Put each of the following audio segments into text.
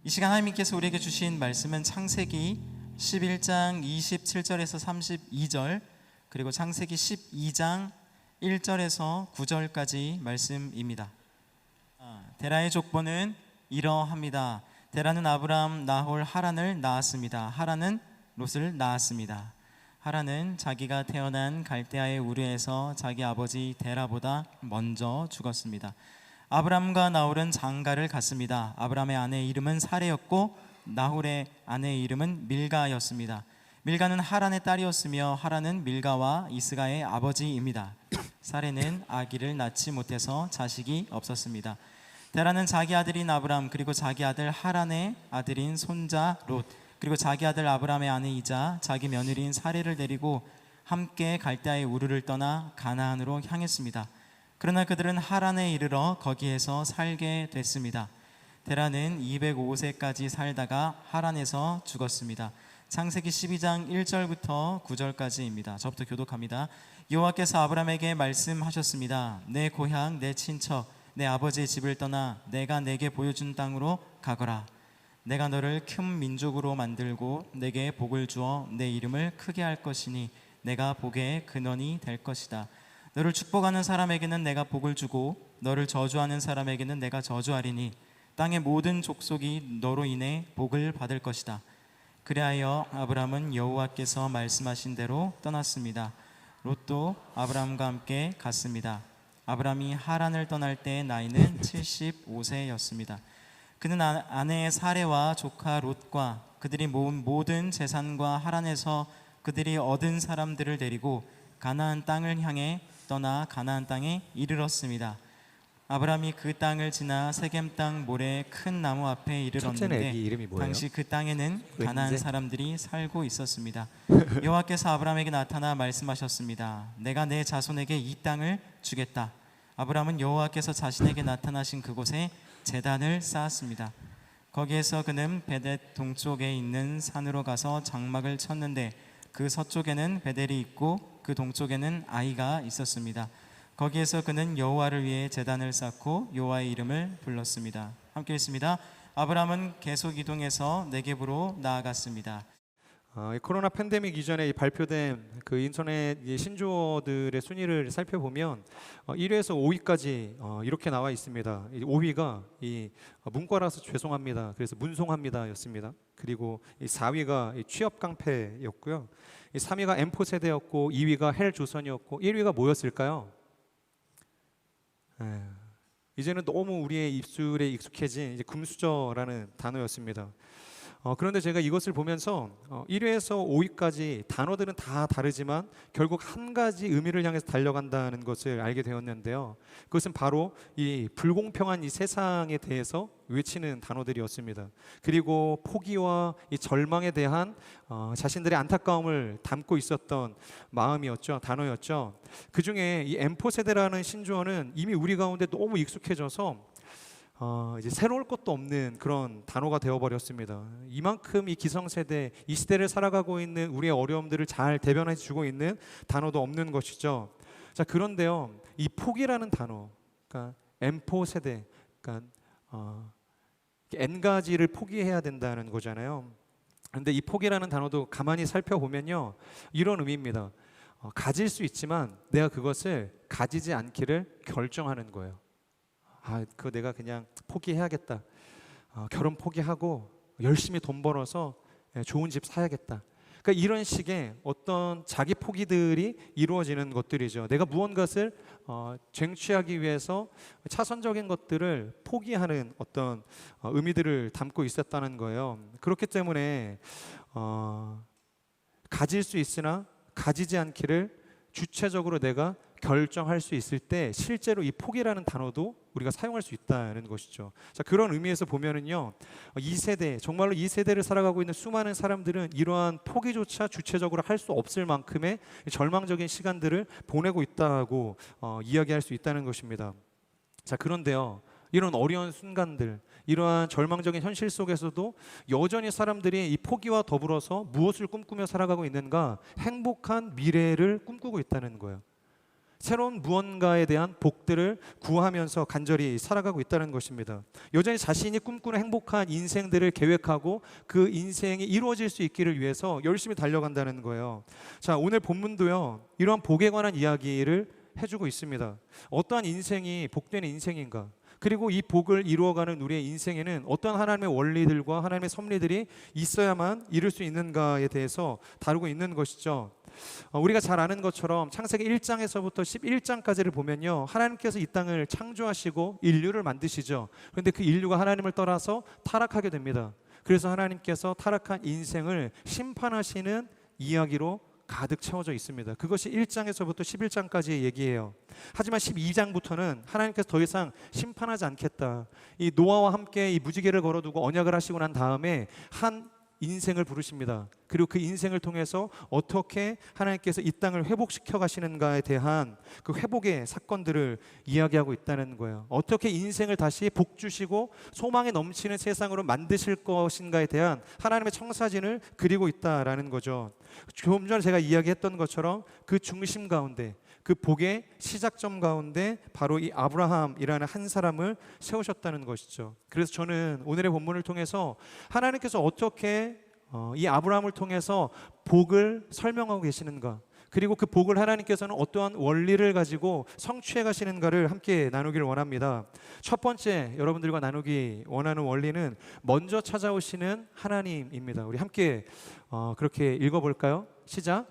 이 시간 하나님께서 우리에게 주신 말씀은 창세기 11장 27절에서 32절, 그리고 창세기 12장 1절에서 9절까지 말씀입니다. 데라의 족보는 이러합니다. 데라는 아브람, 나홀, 하란을 낳았습니다. 하란은 롯을 낳았습니다. 하란은 자기가 태어난 갈대아의 우르에서 자기 아버지 데라보다 먼저 죽었습니다. 아브람과 나홀은 장가를 갔습니다. 아브람의 아내의 이름은 사레였고 나홀의 아내의 이름은 밀가였습니다. 밀가는 하란의 딸이었으며 하란은 밀가와 이스가의 아버지입니다. 사레는 아기를 낳지 못해서 자식이 없었습니다. 데라는 자기 아들인 아브람, 그리고 자기 아들 하란의 아들인 손자 롯, 그리고 자기 아들 아브람의 아내이자 자기 며느리인 사레를 데리고 함께 갈대아의 우르를 떠나 가나안으로 향했습니다. 그러나 그들은 하란에 이르러 거기에서 살게 됐습니다. 데라는 205세까지 살다가 하란에서 죽었습니다. 창세기 12장 1절부터 9절까지입니다. 저부터 교독합니다. 여호와께서 아브람에게 말씀하셨습니다. 내 고향, 내 친척, 내 아버지의 집을 떠나 내가 내게 보여준 땅으로 가거라. 내가 너를 큰 민족으로 만들고 내게 복을 주어 내 이름을 크게 할 것이니 내가 복의 근원이 될 것이다. 너를 축복하는 사람에게는 내가 복을 주고 너를 저주하는 사람에게는 내가 저주하리니 땅의 모든 족속이 너로 인해 복을 받을 것이다. 그리하여 아브람은 여호와께서 말씀하신 대로 떠났습니다. 롯도 아브람과 함께 갔습니다. 아브람이 하란을 떠날 때 나이는 75세였습니다. 그는 아내의 사레와 조카 롯과 그들이 모은 모든 재산과 하란에서 그들이 얻은 사람들을 데리고 가나안 땅을 향해 떠나 가나안 땅에 이르렀습니다. 아브람이 그 땅을 지나 세겜 땅 모래 큰 나무 앞에 이르렀는데 당시 그 땅에는 가나안 사람들이 살고 있었습니다. 여호와께서 아브람에게 나타나 말씀하셨습니다. 내가 내 자손에게 이 땅을 주겠다. 아브람은 여호와께서 자신에게 나타나신 그곳에 제단을 쌓았습니다. 거기에서 그는 베델 동쪽에 있는 산으로 가서 장막을 쳤는데 그 서쪽에는 베델이 있고 그 동쪽에는 아이가 있었습니다. 거기에서 그는 여호와를 위해 제단을 쌓고 여호와의 이름을 불렀습니다. 함께 읽습니다. 아브람은 계속 이동해서 네겝으로 나아갔습니다. 코로나 팬데믹 이전에 발표된 그 인터넷 신조어들의 순위를 살펴보면 1위에서 5위까지 이렇게 나와 있습니다. 5위가 이 문과라서 죄송합니다. 그래서 문송합니다였습니다. 그리고 4위가 취업 깡패였고요. 3위가 M4 세대였고 2위가 헬 조선이었고 1위가 뭐였을까요? 이제는 너무 우리의 입술에 익숙해진 이제 금수저라는 단어였습니다. 그런데 제가 이것을 보면서 1위에서 5위까지 단어들은 다 다르지만 결국 한 가지 의미를 향해서 달려간다는 것을 알게 되었는데요. 그것은 바로 이 불공평한 이 세상에 대해서 외치는 단어들이었습니다. 그리고 포기와 이 절망에 대한 자신들의 안타까움을 담고 있었던 마음이었죠. 단어였죠. 그 중에 이 M4 세대라는 신조어는 이미 우리 가운데 너무 익숙해져서 이제 새로울 것도 없는 그런 단어가 되어버렸습니다. 이만큼 이 기성세대, 이 시대를 살아가고 있는 우리의 어려움들을 잘 대변해 주고 있는 단어도 없는 것이죠. 자, 그런데요, 이 포기라는 단어, 그러니까 M4 세대, 그러니까 N가지를 포기해야 된다는 거잖아요. 그런데 이 포기라는 단어도 가만히 살펴보면요, 이런 의미입니다. 가질 수 있지만 내가 그것을 가지지 않기를 결정하는 거예요. 그거 내가 그냥 포기해야겠다. 결혼 포기하고 열심히 돈 벌어서 좋은 집 사야겠다. 그러니까 이런 식의 어떤 자기 포기들이 이루어지는 것들이죠. 내가 무언가를 쟁취하기 위해서 차선적인 것들을 포기하는 어떤 의미들을 담고 있었다는 거예요. 그렇기 때문에 가질 수 있으나 가지지 않기를 주체적으로 내가 결정할 수 있을 때 실제로 이 포기라는 단어도 우리가 사용할 수 있다는 것이죠. 자, 그런 의미에서 보면은요, 이 세대, 정말로 이 세대를 살아가고 있는 수많은 사람들은 이러한 포기조차 주체적으로 할 수 없을 만큼의 절망적인 시간들을 보내고 있다고 이야기할 수 있다는 것입니다. 자, 그런데요, 이런 어려운 순간들, 이러한 절망적인 현실 속에서도 여전히 사람들이 이 포기와 더불어서 무엇을 꿈꾸며 살아가고 있는가? 행복한 미래를 꿈꾸고 있다는 거예요. 새로운 무언가에 대한 복들을 구하면서 간절히 살아가고 있다는 것입니다. 여전히 자신이 꿈꾸는 행복한 인생들을 계획하고 그 인생이 이루어질 수 있기를 위해서 열심히 달려간다는 거예요. 자, 오늘 본문도요, 이러한 복에 관한 이야기를 해주고 있습니다. 어떠한 인생이 복되는 인생인가? 그리고 이 복을 이루어가는 우리의 인생에는 어떤 하나님의 원리들과 하나님의 섭리들이 있어야만 이룰 수 있는가에 대해서 다루고 있는 것이죠. 우리가 잘 아는 것처럼 창세기 1장에서부터 11장까지를 보면요, 하나님께서 이 땅을 창조하시고 인류를 만드시죠. 그런데 그 인류가 하나님을 떠나서 타락하게 됩니다. 그래서 하나님께서 타락한 인생을 심판하시는 이야기로 가득 채워져 있습니다. 그것이 1장에서부터 11장까지의 얘기예요. 하지만 12장부터는 하나님께서 더 이상 심판하지 않겠다, 이 노아와 함께 이 무지개를 걸어두고 언약을 하시고 난 다음에 한 인생을 부르십니다. 그리고 그 인생을 통해서 어떻게 하나님께서 이 땅을 회복시켜 가시는가에 대한 그 회복의 사건들을 이야기하고 있다는 거예요. 어떻게 인생을 다시 복 주시고 소망에 넘치는 세상으로 만드실 것인가에 대한 하나님의 청사진을 그리고 있다라는 거죠. 조금 전에 제가 이야기했던 것처럼 그 중심 가운데, 그 복의 시작점 가운데 바로 이 아브라함이라는 한 사람을 세우셨다는 것이죠. 그래서 저는 오늘의 본문을 통해서 하나님께서 어떻게 이 아브라함을 통해서 복을 설명하고 계시는가, 그리고 그 복을 하나님께서는 어떠한 원리를 가지고 성취해 가시는가를 함께 나누기를 원합니다. 첫 번째 여러분들과 나누기 원하는 원리는 먼저 찾아오시는 하나님입니다. 우리 함께 그렇게 읽어볼까요? 시작.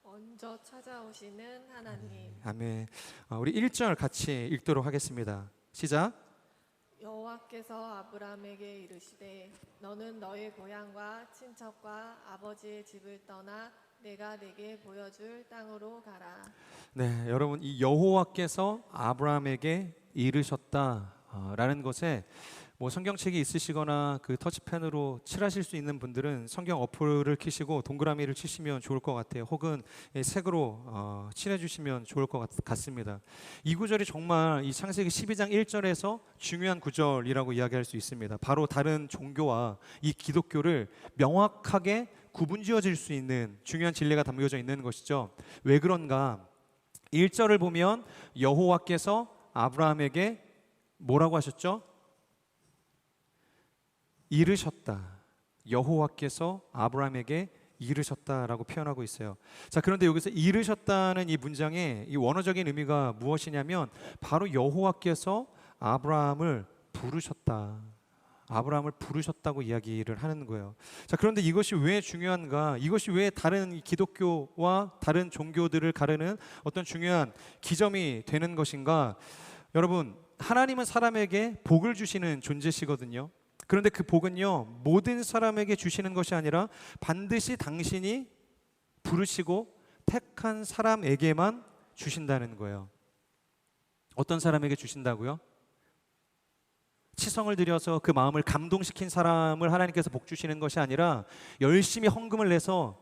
먼저 찾아오시는 하나님. 아멘. 우리 1절 같이 읽도록 하겠습니다. 시작. 여호와께서 아브라함에게 이르시되 너는 너의 고향과 친척과 아버지의 집을 떠나 내가 내게 보여줄 땅으로 가라. 네, 여러분, 이 여호와께서 아브라함에게 이르셨다라는 것에 성경책이 있으시거나 그 터치펜으로 칠하실 수 있는 분들은 성경 어플을 켜시고 동그라미를 치시면 좋을 것 같아요. 혹은 색으로 칠해 주시면 좋을 것 같습니다. 이 구절이 정말 이 창세기 12장 1절에서 중요한 구절이라고 이야기할 수 있습니다. 바로 다른 종교와 이 기독교를 명확하게 구분지어질 수 있는 중요한 진리가 담겨져 있는 것이죠. 왜 그런가? 1절을 보면 여호와께서 아브라함에게 뭐라고 하셨죠? 이르셨다. 여호와께서 아브라함에게 이르셨다라고 표현하고 있어요. 자, 그런데 여기서 이르셨다는 이 문장의 이 원어적인 의미가 무엇이냐면 바로 여호와께서 아브라함을 부르셨다. 아브라함을 부르셨다고 이야기를 하는 거예요. 자, 그런데 이것이 왜 중요한가? 이것이 왜 다른 기독교와 다른 종교들을 가르는 어떤 중요한 기점이 되는 것인가? 여러분, 하나님은 사람에게 복을 주시는 존재시거든요. 그런데 그 복은요, 모든 사람에게 주시는 것이 아니라 반드시 당신이 부르시고 택한 사람에게만 주신다는 거예요. 어떤 사람에게 주신다고요? 치성을 들여서 그 마음을 감동시킨 사람을 하나님께서 복 주시는 것이 아니라 열심히 헌금을 내서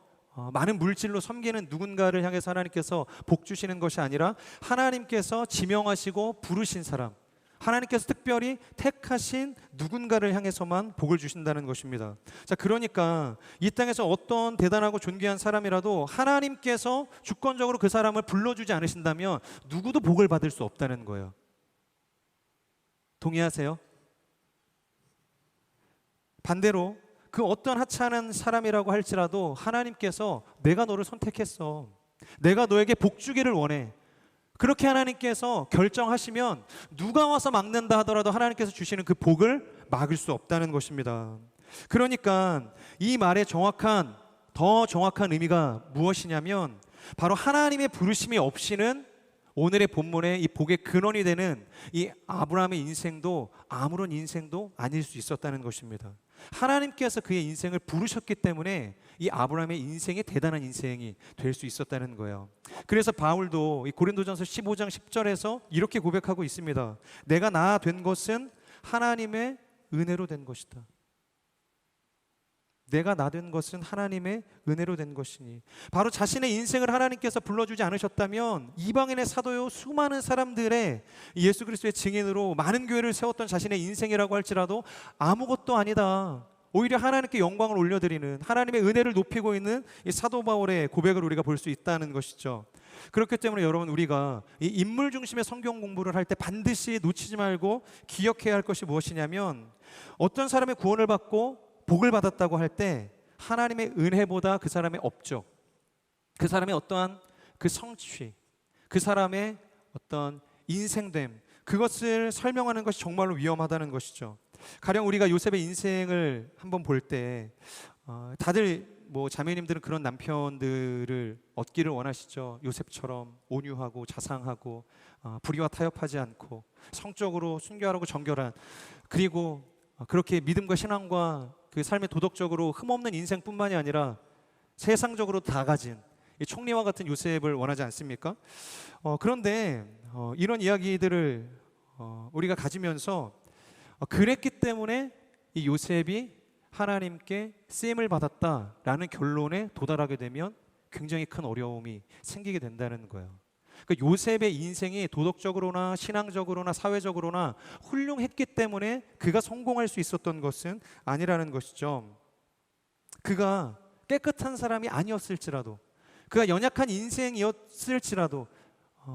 많은 물질로 섬기는 누군가를 향해서 하나님께서 복 주시는 것이 아니라 하나님께서 지명하시고 부르신 사람, 하나님께서 특별히 택하신 누군가를 향해서만 복을 주신다는 것입니다. 자, 그러니까 이 땅에서 어떤 대단하고 존귀한 사람이라도 하나님께서 주권적으로 그 사람을 불러주지 않으신다면 누구도 복을 받을 수 없다는 거예요. 동의하세요? 반대로 그 어떤 하찮은 사람이라고 할지라도 하나님께서 내가 너를 선택했어, 내가 너에게 복 주기를 원해, 그렇게 하나님께서 결정하시면 누가 와서 막는다 하더라도 하나님께서 주시는 그 복을 막을 수 없다는 것입니다. 그러니까 이 말의 더 정확한 의미가 무엇이냐면 바로 하나님의 부르심이 없이는 오늘의 본문의 이 복의 근원이 되는 이 아브라함의 인생도 아무런 인생도 아닐 수 있었다는 것입니다. 하나님께서 그의 인생을 부르셨기 때문에 이 아브라함의 인생이 대단한 인생이 될 수 있었다는 거예요. 그래서 바울도 이 고린도전서 15장 10절에서 이렇게 고백하고 있습니다. 내가 나 된 것은 하나님의 은혜로 된 것이다. 내가 나 된 것은 하나님의 은혜로 된 것이니, 바로 자신의 인생을 하나님께서 불러주지 않으셨다면 이방인의 사도요 수많은 사람들의 예수 그리스도의 증인으로 많은 교회를 세웠던 자신의 인생이라고 할지라도 아무것도 아니다, 오히려 하나님께 영광을 올려드리는, 하나님의 은혜를 높이고 있는 이 사도 바울의 고백을 우리가 볼 수 있다는 것이죠. 그렇기 때문에 여러분, 우리가 이 인물 중심의 성경 공부를 할 때 반드시 놓치지 말고 기억해야 할 것이 무엇이냐면, 어떤 사람의 구원을 받고 복을 받았다고 할 때 하나님의 은혜보다 그 사람의 업적, 그 사람의 어떠한 그 성취, 그 사람의 어떤 인생됨, 그것을 설명하는 것이 정말로 위험하다는 것이죠. 가령 우리가 요셉의 인생을 한번 볼 때 다들 뭐 자매님들은 그런 남편들을 얻기를 원하시죠. 요셉처럼 온유하고 자상하고 불의와 타협하지 않고 성적으로 순결하고 정결한, 그리고 그렇게 믿음과 신앙과 그 삶의 도덕적으로 흠없는 인생뿐만이 아니라 세상적으로 다 가진 이 총리와 같은 요셉을 원하지 않습니까? 그런데 이런 이야기들을 우리가 가지면서 그랬기 때문에 이 요셉이 하나님께 쓰임을 받았다라는 결론에 도달하게 되면 굉장히 큰 어려움이 생기게 된다는 거예요. 그러니까 요셉의 인생이 도덕적으로나 신앙적으로나 사회적으로나 훌륭했기 때문에 그가 성공할 수 있었던 것은 아니라는 것이죠. 그가 깨끗한 사람이 아니었을지라도, 그가 연약한 인생이었을지라도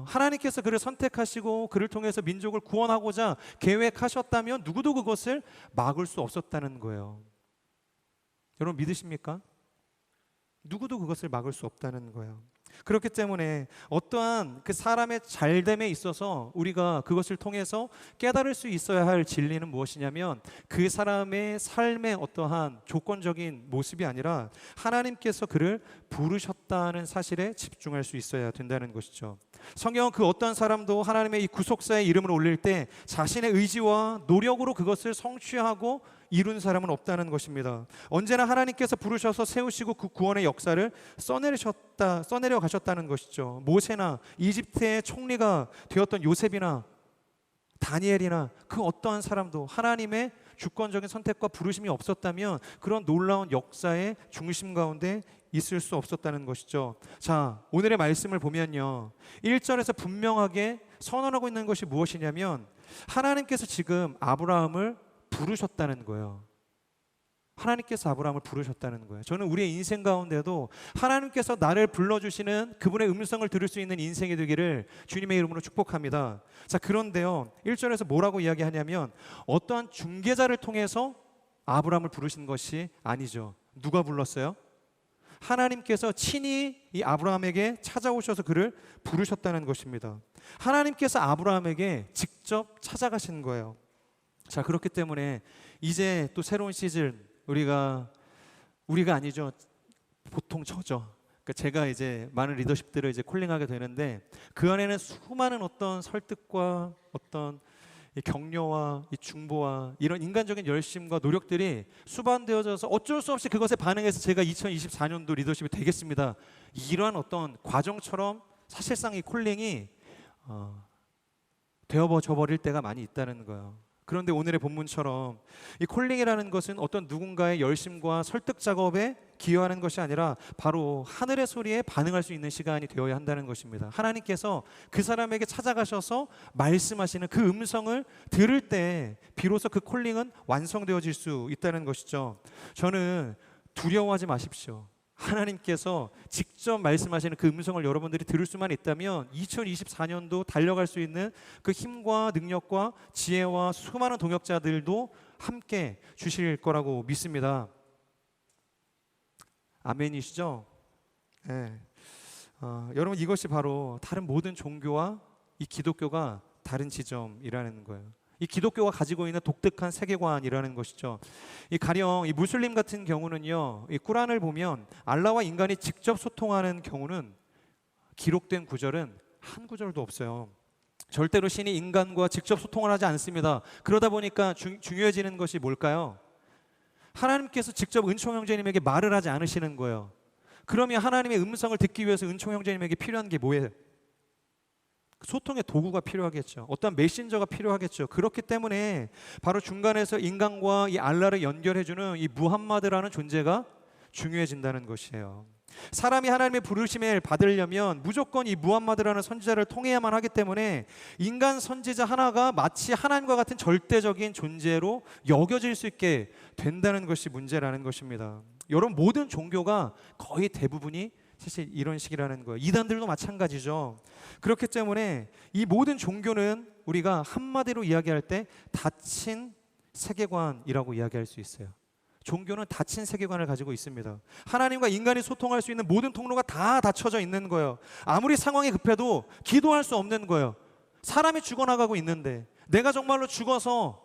하나님께서 그를 선택하시고 그를 통해서 민족을 구원하고자 계획하셨다면 누구도 그것을 막을 수 없었다는 거예요. 여러분 믿으십니까? 누구도 그것을 막을 수 없다는 거예요. 그렇기 때문에 어떠한 그 사람의 잘됨에 있어서 우리가 그것을 통해서 깨달을 수 있어야 할 진리는 무엇이냐면, 그 사람의 삶의 어떠한 조건적인 모습이 아니라 하나님께서 그를 부르셨다는 사실에 집중할 수 있어야 된다는 것이죠. 성경은 그 어떤 사람도 하나님의 이 구속사의 이름을 올릴 때 자신의 의지와 노력으로 그것을 성취하고 이룬 사람은 없다는 것입니다. 언제나 하나님께서 부르셔서 세우시고 그 구원의 역사를 써내려 가셨다는 것이죠. 모세나 이집트의 총리가 되었던 요셉이나 다니엘이나 그 어떠한 사람도 하나님의 주권적인 선택과 부르심이 없었다면 그런 놀라운 역사의 중심 가운데 있을 수 없었다는 것이죠. 자, 오늘의 말씀을 보면요, 1절에서 분명하게 선언하고 있는 것이 무엇이냐면, 하나님께서 지금 아브라함을 부르셨다는 거예요. 하나님께서 아브라함을 부르셨다는 거예요. 저는 우리의 인생 가운데도 하나님께서 나를 불러주시는 그분의 음성을 들을 수 있는 인생이 되기를 주님의 이름으로 축복합니다. 자, 그런데요, 1절에서 뭐라고 이야기하냐면, 어떠한 중개자를 통해서 아브라함을 부르신 것이 아니죠. 누가 불렀어요? 하나님께서 친히 이 아브라함에게 찾아오셔서 그를 부르셨다는 것입니다. 하나님께서 아브라함에게 직접 찾아가신 거예요. 자, 그렇기 때문에 이제 또 새로운 시즌, 우리가 아니죠, 보통 저죠. 그러니까 제가 이제 많은 리더십들을 이제 콜링하게 되는데, 그 안에는 수많은 어떤 설득과 어떤 이 격려와 이 중보와 이런 인간적인 열심과 노력들이 수반되어져서 어쩔 수 없이 그것에 반응해서 제가 2024년도 리더십이 되겠습니다, 이러한 어떤 과정처럼 사실상 이 콜링이 되어져 버릴 때가 많이 있다는 거예요. 그런데 오늘의 본문처럼 이 콜링이라는 것은 어떤 누군가의 열심과 설득 작업에 기여하는 것이 아니라 바로 하늘의 소리에 반응할 수 있는 시간이 되어야 한다는 것입니다. 하나님께서 그 사람에게 찾아가셔서 말씀하시는 그 음성을 들을 때 비로소 그 콜링은 완성되어질 수 있다는 것이죠. 저는 두려워하지 마십시오. 하나님께서 직접 말씀하시는 그 음성을 여러분들이 들을 수만 있다면 2024년도 달려갈 수 있는 그 힘과 능력과 지혜와 수많은 동역자들도 함께 주실 거라고 믿습니다. 아멘이시죠? 네. 여러분, 이것이 바로 다른 모든 종교와 이 기독교가 다른 지점이라는 거예요. 이 기독교가 가지고 있는 독특한 세계관이라는 것이죠. 이 가령 이 무슬림 같은 경우는요, 이 꾸란을 보면 알라와 인간이 직접 소통하는 경우는 기록된 구절은 한 구절도 없어요. 절대로 신이 인간과 직접 소통을 하지 않습니다. 그러다 보니까 중요해지는 것이 뭘까요? 하나님께서 직접 은총 형제님에게 말을 하지 않으시는 거예요. 그러면 하나님의 음성을 듣기 위해서 은총 형제님에게 필요한 게 뭐예요? 소통의 도구가 필요하겠죠. 어떤 메신저가 필요하겠죠. 그렇기 때문에 바로 중간에서 인간과 이 알라를 연결해주는 이 무함마드라는 존재가 중요해진다는 것이에요. 사람이 하나님의 부르심을 받으려면 무조건 이 무함마드라는 선지자를 통해야만 하기 때문에 인간 선지자 하나가 마치 하나님과 같은 절대적인 존재로 여겨질 수 있게 된다는 것이 문제라는 것입니다. 여러분, 모든 종교가 거의 대부분이 사실 이런 식이라는 거예요. 이단들도 마찬가지죠. 그렇기 때문에 이 모든 종교는 우리가 한마디로 이야기할 때 닫힌 세계관이라고 이야기할 수 있어요. 종교는 닫힌 세계관을 가지고 있습니다. 하나님과 인간이 소통할 수 있는 모든 통로가 다 닫혀져 있는 거예요. 아무리 상황이 급해도 기도할 수 없는 거예요. 사람이 죽어나가고 있는데, 내가 정말로 죽어서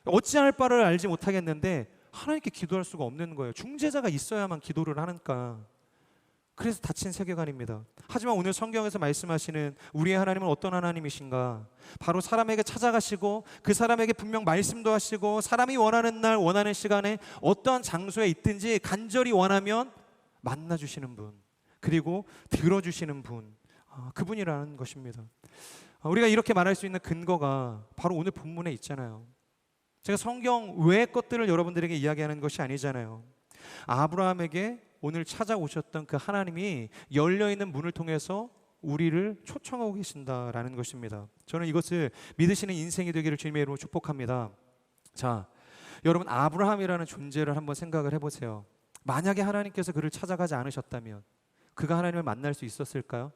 어찌할 바를 알지 못하겠는데 하나님께 기도할 수가 없는 거예요. 중재자가 있어야만 기도를 하니까. 그래서 닫힌 세계관입니다. 하지만 오늘 성경에서 말씀하시는 우리의 하나님은 어떤 하나님이신가? 바로 사람에게 찾아가시고 그 사람에게 분명 말씀도 하시고 사람이 원하는 날 원하는 시간에 어떠한 장소에 있든지 간절히 원하면 만나주시는 분, 그리고 들어주시는 분, 그분이라는 것입니다. 우리가 이렇게 말할 수 있는 근거가 바로 오늘 본문에 있잖아요. 제가 성경 외의 것들을 여러분들에게 이야기하는 것이 아니잖아요. 아브라함에게 오늘 찾아오셨던 그 하나님이 열려있는 문을 통해서 우리를 초청하고 계신다라는 것입니다. 저는 이것을 믿으시는 인생이 되기를 주님의 이름으로 축복합니다. 자, 여러분, 아브라함이라는 존재를 한번 생각을 해보세요. 만약에 하나님께서 그를 찾아가지 않으셨다면 그가 하나님을 만날 수 있었을까요?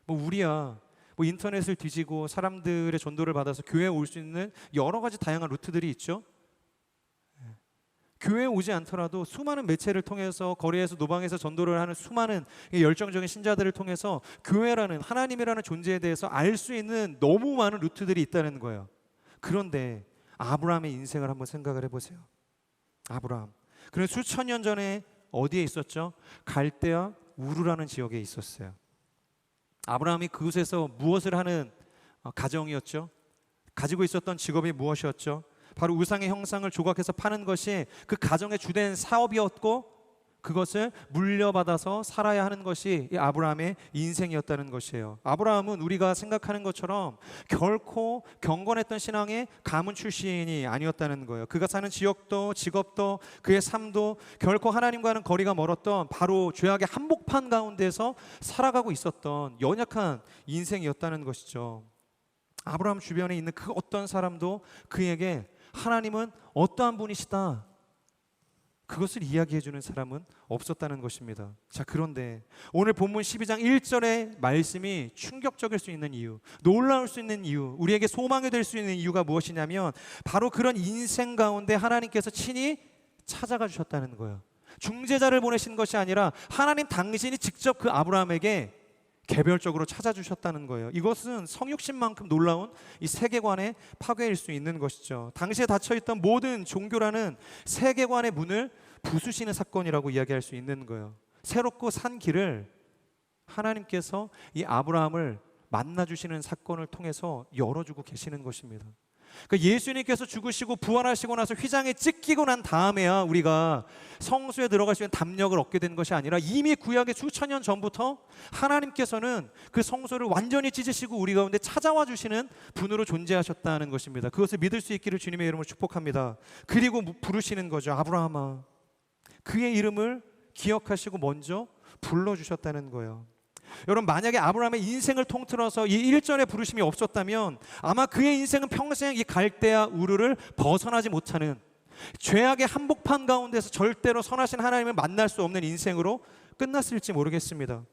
우리야 인터넷을 뒤지고 사람들의 전도를 받아서 교회에 올 수 있는 여러 가지 다양한 루트들이 있죠. 교회에 오지 않더라도 수많은 매체를 통해서 거리에서 노방에서 전도를 하는 수많은 열정적인 신자들을 통해서 교회라는 하나님이라는 존재에 대해서 알 수 있는 너무 많은 루트들이 있다는 거예요. 그런데 아브라함의 인생을 한번 생각을 해보세요. 아브라함, 그는 수천 년 전에 어디에 있었죠? 갈대아 우르라는 지역에 있었어요. 아브라함이 그곳에서 무엇을 하는 가정이었죠? 가지고 있었던 직업이 무엇이었죠? 바로 우상의 형상을 조각해서 파는 것이 그 가정의 주된 사업이었고, 그것을 물려받아서 살아야 하는 것이 이 아브라함의 인생이었다는 것이에요. 아브라함은 우리가 생각하는 것처럼 결코 경건했던 신앙의 가문 출신이 아니었다는 거예요. 그가 사는 지역도 직업도 그의 삶도 결코 하나님과는 거리가 멀었던 바로 죄악의 한복판 가운데서 살아가고 있었던 연약한 인생이었다는 것이죠. 아브라함 주변에 있는 그 어떤 사람도 그에게 하나님은 어떠한 분이시다, 그것을 이야기해 주는 사람은 없었다는 것입니다. 자, 그런데 오늘 본문 12장 1절의 말씀이 충격적일 수 있는 이유, 놀라울 수 있는 이유, 우리에게 소망이 될 수 있는 이유가 무엇이냐면 바로 그런 인생 가운데 하나님께서 친히 찾아가 주셨다는 거예요. 중재자를 보내신 것이 아니라 하나님 당신이 직접 그 아브라함에게 개별적으로 찾아주셨다는 거예요. 이것은 성육신만큼 놀라운 이 세계관의 파괴일 수 있는 것이죠. 당시에 닫혀있던 모든 종교라는 세계관의 문을 부수시는 사건이라고 이야기할 수 있는 거예요. 새롭고 산 길을 하나님께서 이 아브라함을 만나주시는 사건을 통해서 열어주고 계시는 것입니다. 그러니까 예수님께서 죽으시고 부활하시고 나서 휘장에 찢기고 난 다음에야 우리가 성소에 들어갈 수 있는 담력을 얻게 된 것이 아니라 이미 구약의 수천 년 전부터 하나님께서는 그 성소를 완전히 찢으시고 우리 가운데 찾아와 주시는 분으로 존재하셨다는 것입니다. 그것을 믿을 수 있기를 주님의 이름으로 축복합니다. 그리고 부르시는 거죠. 아브라함아, 그의 이름을 기억하시고 먼저 불러주셨다는 거예요. 여러분, 만약에 아브라함의 인생을 통틀어서 이 1절의 부르심이 없었다면 아마 그의 인생은 평생 이 갈대아 우르를 벗어나지 못하는 죄악의 한복판 가운데서 절대로 선하신 하나님을 만날 수 없는 인생으로 끝났을지 모르겠습니다.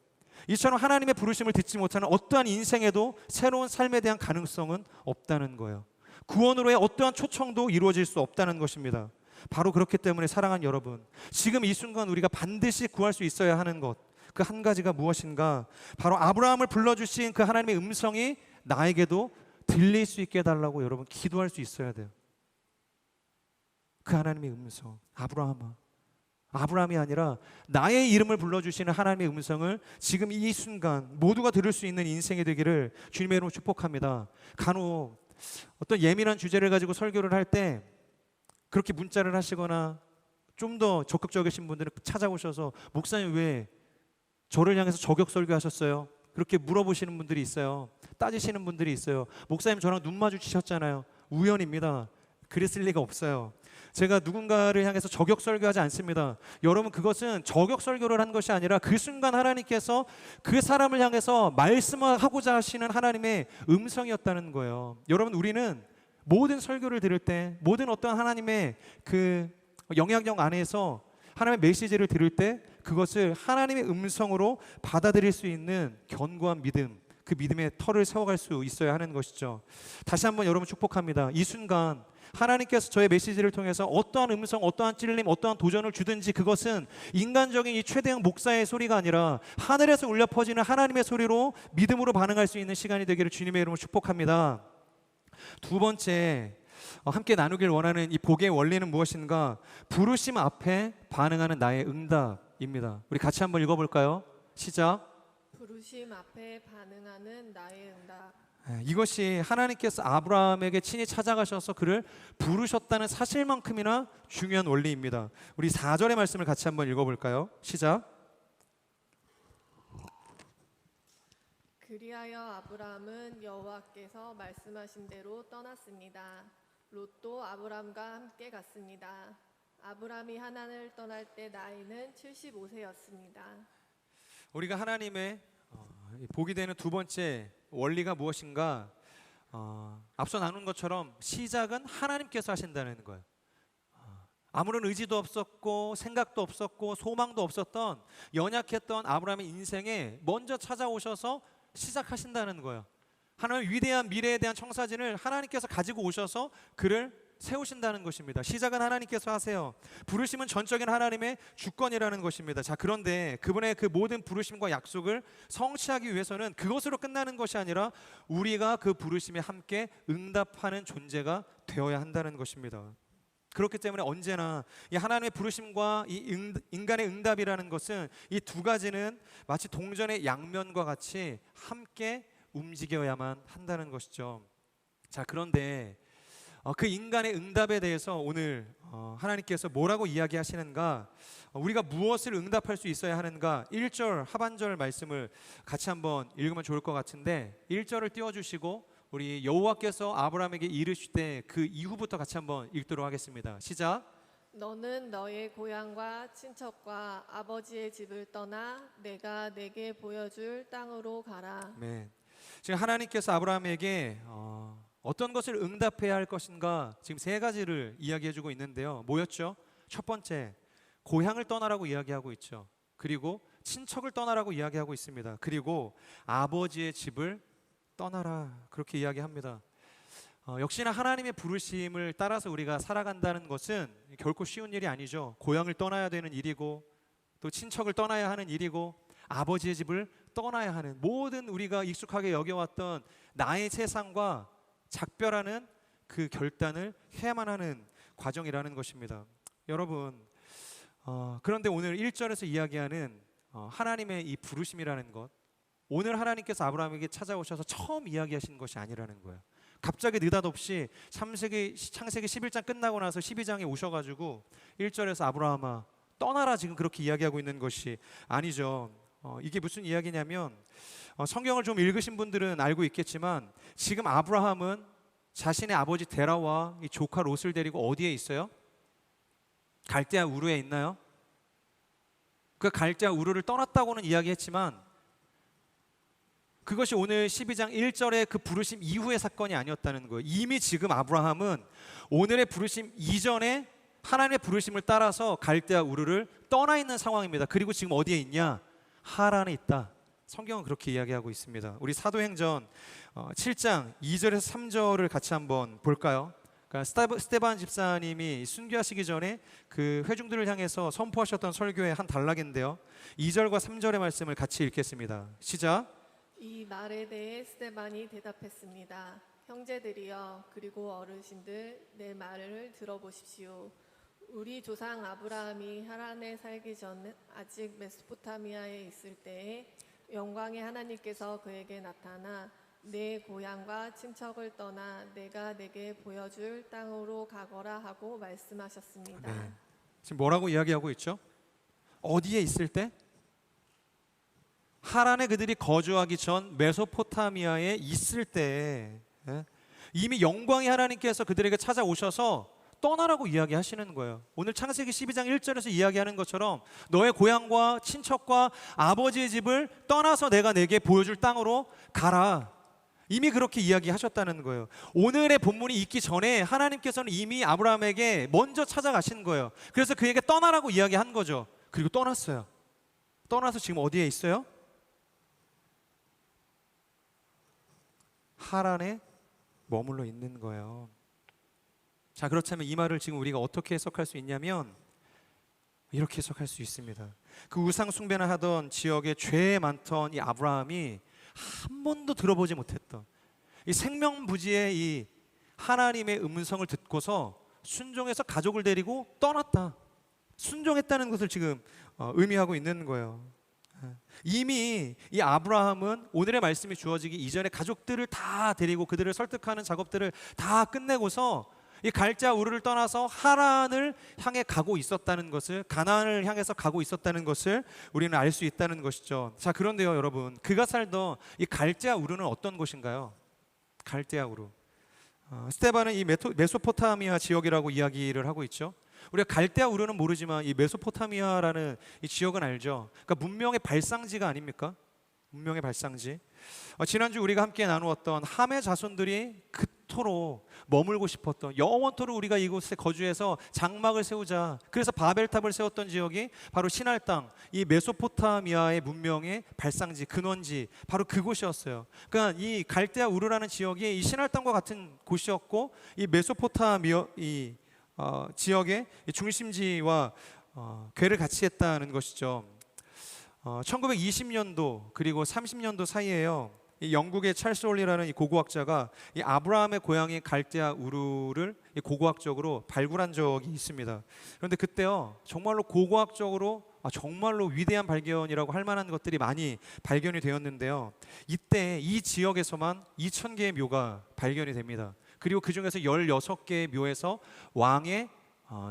이처럼 하나님의 부르심을 듣지 못하는 어떠한 인생에도 새로운 삶에 대한 가능성은 없다는 거예요. 구원으로의 어떠한 초청도 이루어질 수 없다는 것입니다. 바로 그렇기 때문에 사랑하는 여러분, 지금 이 순간 우리가 반드시 구할 수 있어야 하는 것, 그 한 가지가 무엇인가? 바로 아브라함을 불러주신 그 하나님의 음성이 나에게도 들릴 수 있게 해달라고 여러분 기도할 수 있어야 돼요. 그 하나님의 음성, 아브라함아, 아브라함이 아니라 나의 이름을 불러주시는 하나님의 음성을 지금 이 순간 모두가 들을 수 있는 인생이 되기를 주님의 이름으로 축복합니다. 간혹 어떤 예민한 주제를 가지고 설교를 할 때 그렇게 문자를 하시거나 좀 더 적극적이신 분들은 찾아오셔서 목사님 왜 저를 향해서 저격 설교하셨어요? 그렇게 물어보시는 분들이 있어요. 따지시는 분들이 있어요. 목사님 저랑 눈 마주치셨잖아요. 우연입니다. 그랬을 리가 없어요. 제가 누군가를 향해서 저격 설교하지 않습니다. 여러분, 그것은 저격 설교를 한 것이 아니라 그 순간 하나님께서 그 사람을 향해서 말씀하고자 하시는 하나님의 음성이었다는 거예요. 여러분, 우리는 모든 설교를 들을 때, 모든 어떤 하나님의 그 영향력 안에서 하나님의 메시지를 들을 때 그것을 하나님의 음성으로 받아들일 수 있는 견고한 믿음, 그 믿음의 터를 세워갈 수 있어야 하는 것이죠. 다시 한번 여러분 축복합니다. 이 순간 하나님께서 저의 메시지를 통해서 어떠한 음성, 어떠한 찔림, 어떠한 도전을 주든지 그것은 인간적인 이 최대형 목사의 소리가 아니라 하늘에서 울려 퍼지는 하나님의 소리로 믿음으로 반응할 수 있는 시간이 되기를 주님의 이름으로 축복합니다. 두 번째, 함께 나누길 원하는 이 복의 원리는 무엇인가? 부르심 앞에 반응하는 나의 응답입니다. 우리 같이 한번 읽어볼까요? 시작. 부르심 앞에 반응하는 나의 응답. 이것이 하나님께서 아브라함에게 친히 찾아가셔서 그를 부르셨다는 사실만큼이나 중요한 원리입니다. 우리 4절의 말씀을 같이 한번 읽어볼까요? 시작. 그리하여 아브라함은 여호와께서 말씀하신 대로 떠났습니다. 롯도 아브라함과 함께 갔습니다. 아브라함이 하나님을 떠날 때 나이는 75세였습니다. 우리가 하나님의 복이 되는 두 번째 원리가 무엇인가? 앞서 나눈 것처럼 시작은 하나님께서 하신다는 거예요. 아무런 의지도 없었고 생각도 없었고 소망도 없었던 연약했던 아브라함의 인생에 먼저 찾아오셔서 시작하신다는 거예요. 하나님의 위대한 미래에 대한 청사진을 하나님께서 가지고 오셔서 그를 세우신다는 것입니다. 시작은 하나님께서 하세요. 부르심은 전적인 하나님의 주권이라는 것입니다. 자, 그런데 그분의 그 모든 부르심과 약속을 성취하기 위해서는 그것으로 끝나는 것이 아니라 우리가 그 부르심에 함께 응답하는 존재가 되어야 한다는 것입니다. 그렇기 때문에 언제나 이 하나님의 부르심과 이 인간의 응답이라는 것은 이 두 가지는 마치 동전의 양면과 같이 함께 움직여야만 한다는 것이죠. 자, 그런데 그 인간의 응답에 대해서 오늘 하나님께서 뭐라고 이야기하시는가? 우리가 무엇을 응답할 수 있어야 하는가? 1절 하반절 말씀을 같이 한번 읽으면 좋을 것 같은데 1절을 띄워주시고 우리 여호와께서 아브라함에게 이르시되 그 이후부터 같이 한번 읽도록 하겠습니다. 시작. 너는 너의 고향과 친척과 아버지의 집을 떠나 내가 내게 보여줄 땅으로 가라. 네. 지금 하나님께서 아브라함에게 어떤 것을 응답해야 할 것인가 지금 세 가지를 이야기해주고 있는데요. 뭐였죠? 첫 번째, 고향을 떠나라고 이야기하고 있죠. 그리고 친척을 떠나라고 이야기하고 있습니다. 그리고 아버지의 집을 떠나라 그렇게 이야기합니다. 역시나 하나님의 부르심을 따라서 우리가 살아간다는 것은 결코 쉬운 일이 아니죠. 고향을 떠나야 되는 일이고 또 친척을 떠나야 하는 일이고 아버지의 집을 떠나야 하는 모든 우리가 익숙하게 여겨왔던 나의 세상과 작별하는 그 결단을 해야만 하는 과정이라는 것입니다. 여러분, 그런데 오늘 1절에서 이야기하는 하나님의 이 부르심이라는 것, 오늘 하나님께서 아브라함에게 찾아오셔서 처음 이야기하시는 것이 아니라는 거예요. 갑자기 느닷없이 창세기 11장 끝나고 나서 12장에 오셔가지고 1절에서 아브라함아 떠나라 지금 그렇게 이야기하고 있는 것이 아니죠. 이게 무슨 이야기냐면 성경을 좀 읽으신 분들은 알고 있겠지만 지금 아브라함은 자신의 아버지 데라와 이 조카 롯을 데리고 어디에 있어요? 갈대아 우르에 있나요? 그 갈대아 우르를 떠났다고는 이야기했지만 그것이 오늘 12장 1절의 그 부르심 이후의 사건이 아니었다는 거예요. 이미 지금 아브라함은 오늘의 부르심 이전에 하나님의 부르심을 따라서 갈대아 우르를 떠나 있는 상황입니다. 그리고 지금 어디에 있냐? 하란에 있다. 성경은 그렇게 이야기하고 있습니다. 우리 사도행전 7장 2절에서 3절을 같이 한번 볼까요? 그러니까 스데반 집사님이 순교하시기 전에 그 회중들을 향해서 선포하셨던 설교의 한 단락인데요. 2절과 3절의 말씀을 같이 읽겠습니다. 시작. 이 말에 대해 스데반이 대답했습니다. 형제들이여 그리고 어르신들 내 말을 들어보십시오. 우리 조상 아브라함이 하란에 살기 전 아직 메소포타미아에 있을 때에 영광의 하나님께서 그에게 나타나 내 고향과 친척을 떠나 내가 내게 보여줄 땅으로 가거라 하고 말씀하셨습니다. 네. 지금 뭐라고 이야기하고 있죠? 어디에 있을 때? 하란에 그들이 거주하기 전 메소포타미아에 있을 때 이미 영광의 하나님께서 그들에게 찾아오셔서 떠나라고 이야기하시는 거예요. 오늘 창세기 12장 1절에서 이야기하는 것처럼 너의 고향과 친척과 아버지의 집을 떠나서 내가 내게 보여줄 땅으로 가라. 이미 그렇게 이야기하셨다는 거예요. 오늘의 본문이 있기 전에 하나님께서는 이미 아브라함에게 먼저 찾아가신 거예요. 그래서 그에게 떠나라고 이야기한 거죠. 그리고 떠났어요. 떠나서 지금 어디에 있어요? 하란에 머물러 있는 거예요. 자, 그렇다면 이 말을 지금 우리가 어떻게 해석할 수 있냐면 이렇게 해석할 수 있습니다. 그 우상 숭배나 하던 지역에 죄 많던 이 아브라함이 한 번도 들어보지 못했던 이 생명부지의 이 하나님의 음성을 듣고서 순종해서 가족을 데리고 떠났다. 순종했다는 것을 지금 의미하고 있는 거예요. 이미 이 아브라함은 오늘의 말씀이 주어지기 이전에 가족들을 다 데리고 그들을 설득하는 작업들을 다 끝내고서 이 갈대아 우르를 떠나서 하란을 향해 가고 있었다는 것을, 가나안을 향해서 가고 있었다는 것을 우리는 알 수 있다는 것이죠. 자, 그런데요 여러분, 그가 살던 이 갈대아 우르는 어떤 곳인가요? 갈대아 우르, 스테반은 이 메소포타미아 지역이라고 이야기를 하고 있죠. 우리가 갈대아 우르는 모르지만 이 메소포타미아라는 이 지역은 알죠. 그러니까 문명의 발상지가 아닙니까? 문명의 발상지. 지난주 우리가 함께 나누었던 함의 자손들이 그토록 머물고 싶었던, 영원토록 우리가 이곳에 거주해서 장막을 세우자, 그래서 바벨탑을 세웠던 지역이 바로 신할 땅, 이 메소포타미아의 문명의 발상지, 근원지, 바로 그곳이었어요. 그러니까 이 갈대아 우르라는 지역이 이 신할 땅과 같은 곳이었고, 이 메소포타미아 지역의 중심지와 궤를 같이 했다는 것이죠. 1920년도 그리고 30년도 사이에요, 이 영국의 찰스 홀리라는 이 고고학자가 이 아브라함의 고향인 갈대아 우르를 이 고고학적으로 발굴한 적이 있습니다. 그런데 그때요 정말로 고고학적으로 정말로 위대한 발견이라고 할 만한 것들이 많이 발견이 되었는데요, 이때 이 지역에서만 2,000개의 묘가 발견이 됩니다. 그리고 그 중에서 16개의 묘에서 왕의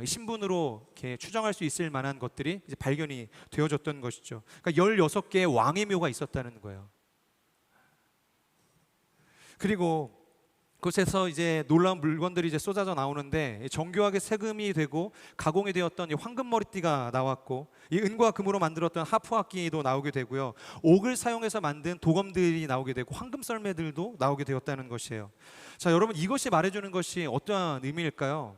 신분으로 이렇게 추정할 수 있을 만한 것들이 이제 발견이 되어졌던 것이죠. 그러니까 16개의 왕의 묘가 있었다는 거예요. 그리고 그곳에서 이제 놀라운 물건들이 이제 쏟아져 나오는데, 정교하게 세금이 되고 가공이 되었던 이 황금 머리띠가 나왔고, 이 은과 금으로 만들었던 하프악기도 나오게 되고요, 옥을 사용해서 만든 도검들이 나오게 되고 황금 썰매들도 나오게 되었다는 것이에요. 자, 여러분, 이것이 말해주는 것이 어떠한 의미일까요?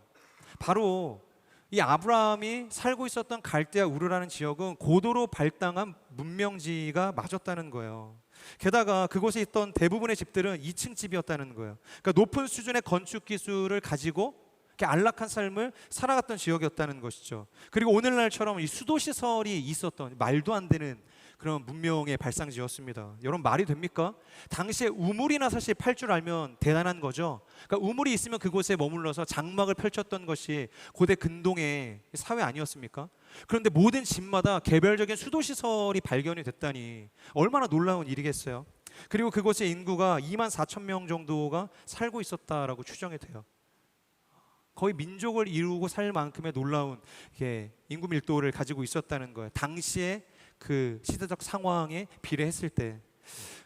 바로 이 아브라함이 살고 있었던 갈대아 우르라는 지역은 고도로 발달한 문명지가 맞았다는 거예요. 게다가 그곳에 있던 대부분의 집들은 2층 집이었다는 거예요. 그러니까 높은 수준의 건축 기술을 가지고 이렇게 안락한 삶을 살아갔던 지역이었다는 것이죠. 그리고 오늘날처럼 이 수도 시설이 있었던, 말도 안 되는 그런 문명의 발상지였습니다. 여러분, 말이 됩니까? 당시에 우물이나 사실 팔 줄 알면 대단한 거죠. 그러니까 우물이 있으면 그곳에 머물러서 장막을 펼쳤던 것이 고대 근동의 사회 아니었습니까? 그런데 모든 집마다 개별적인 수도 시설이 발견이 됐다니 얼마나 놀라운 일이겠어요. 그리고 그곳의 인구가 24,000명 정도가 살고 있었다라고 추정이 돼요. 거의 민족을 이루고 살 만큼의 놀라운 인구 밀도를 가지고 있었다는 거예요, 당시에 그 시대적 상황에 비례했을 때.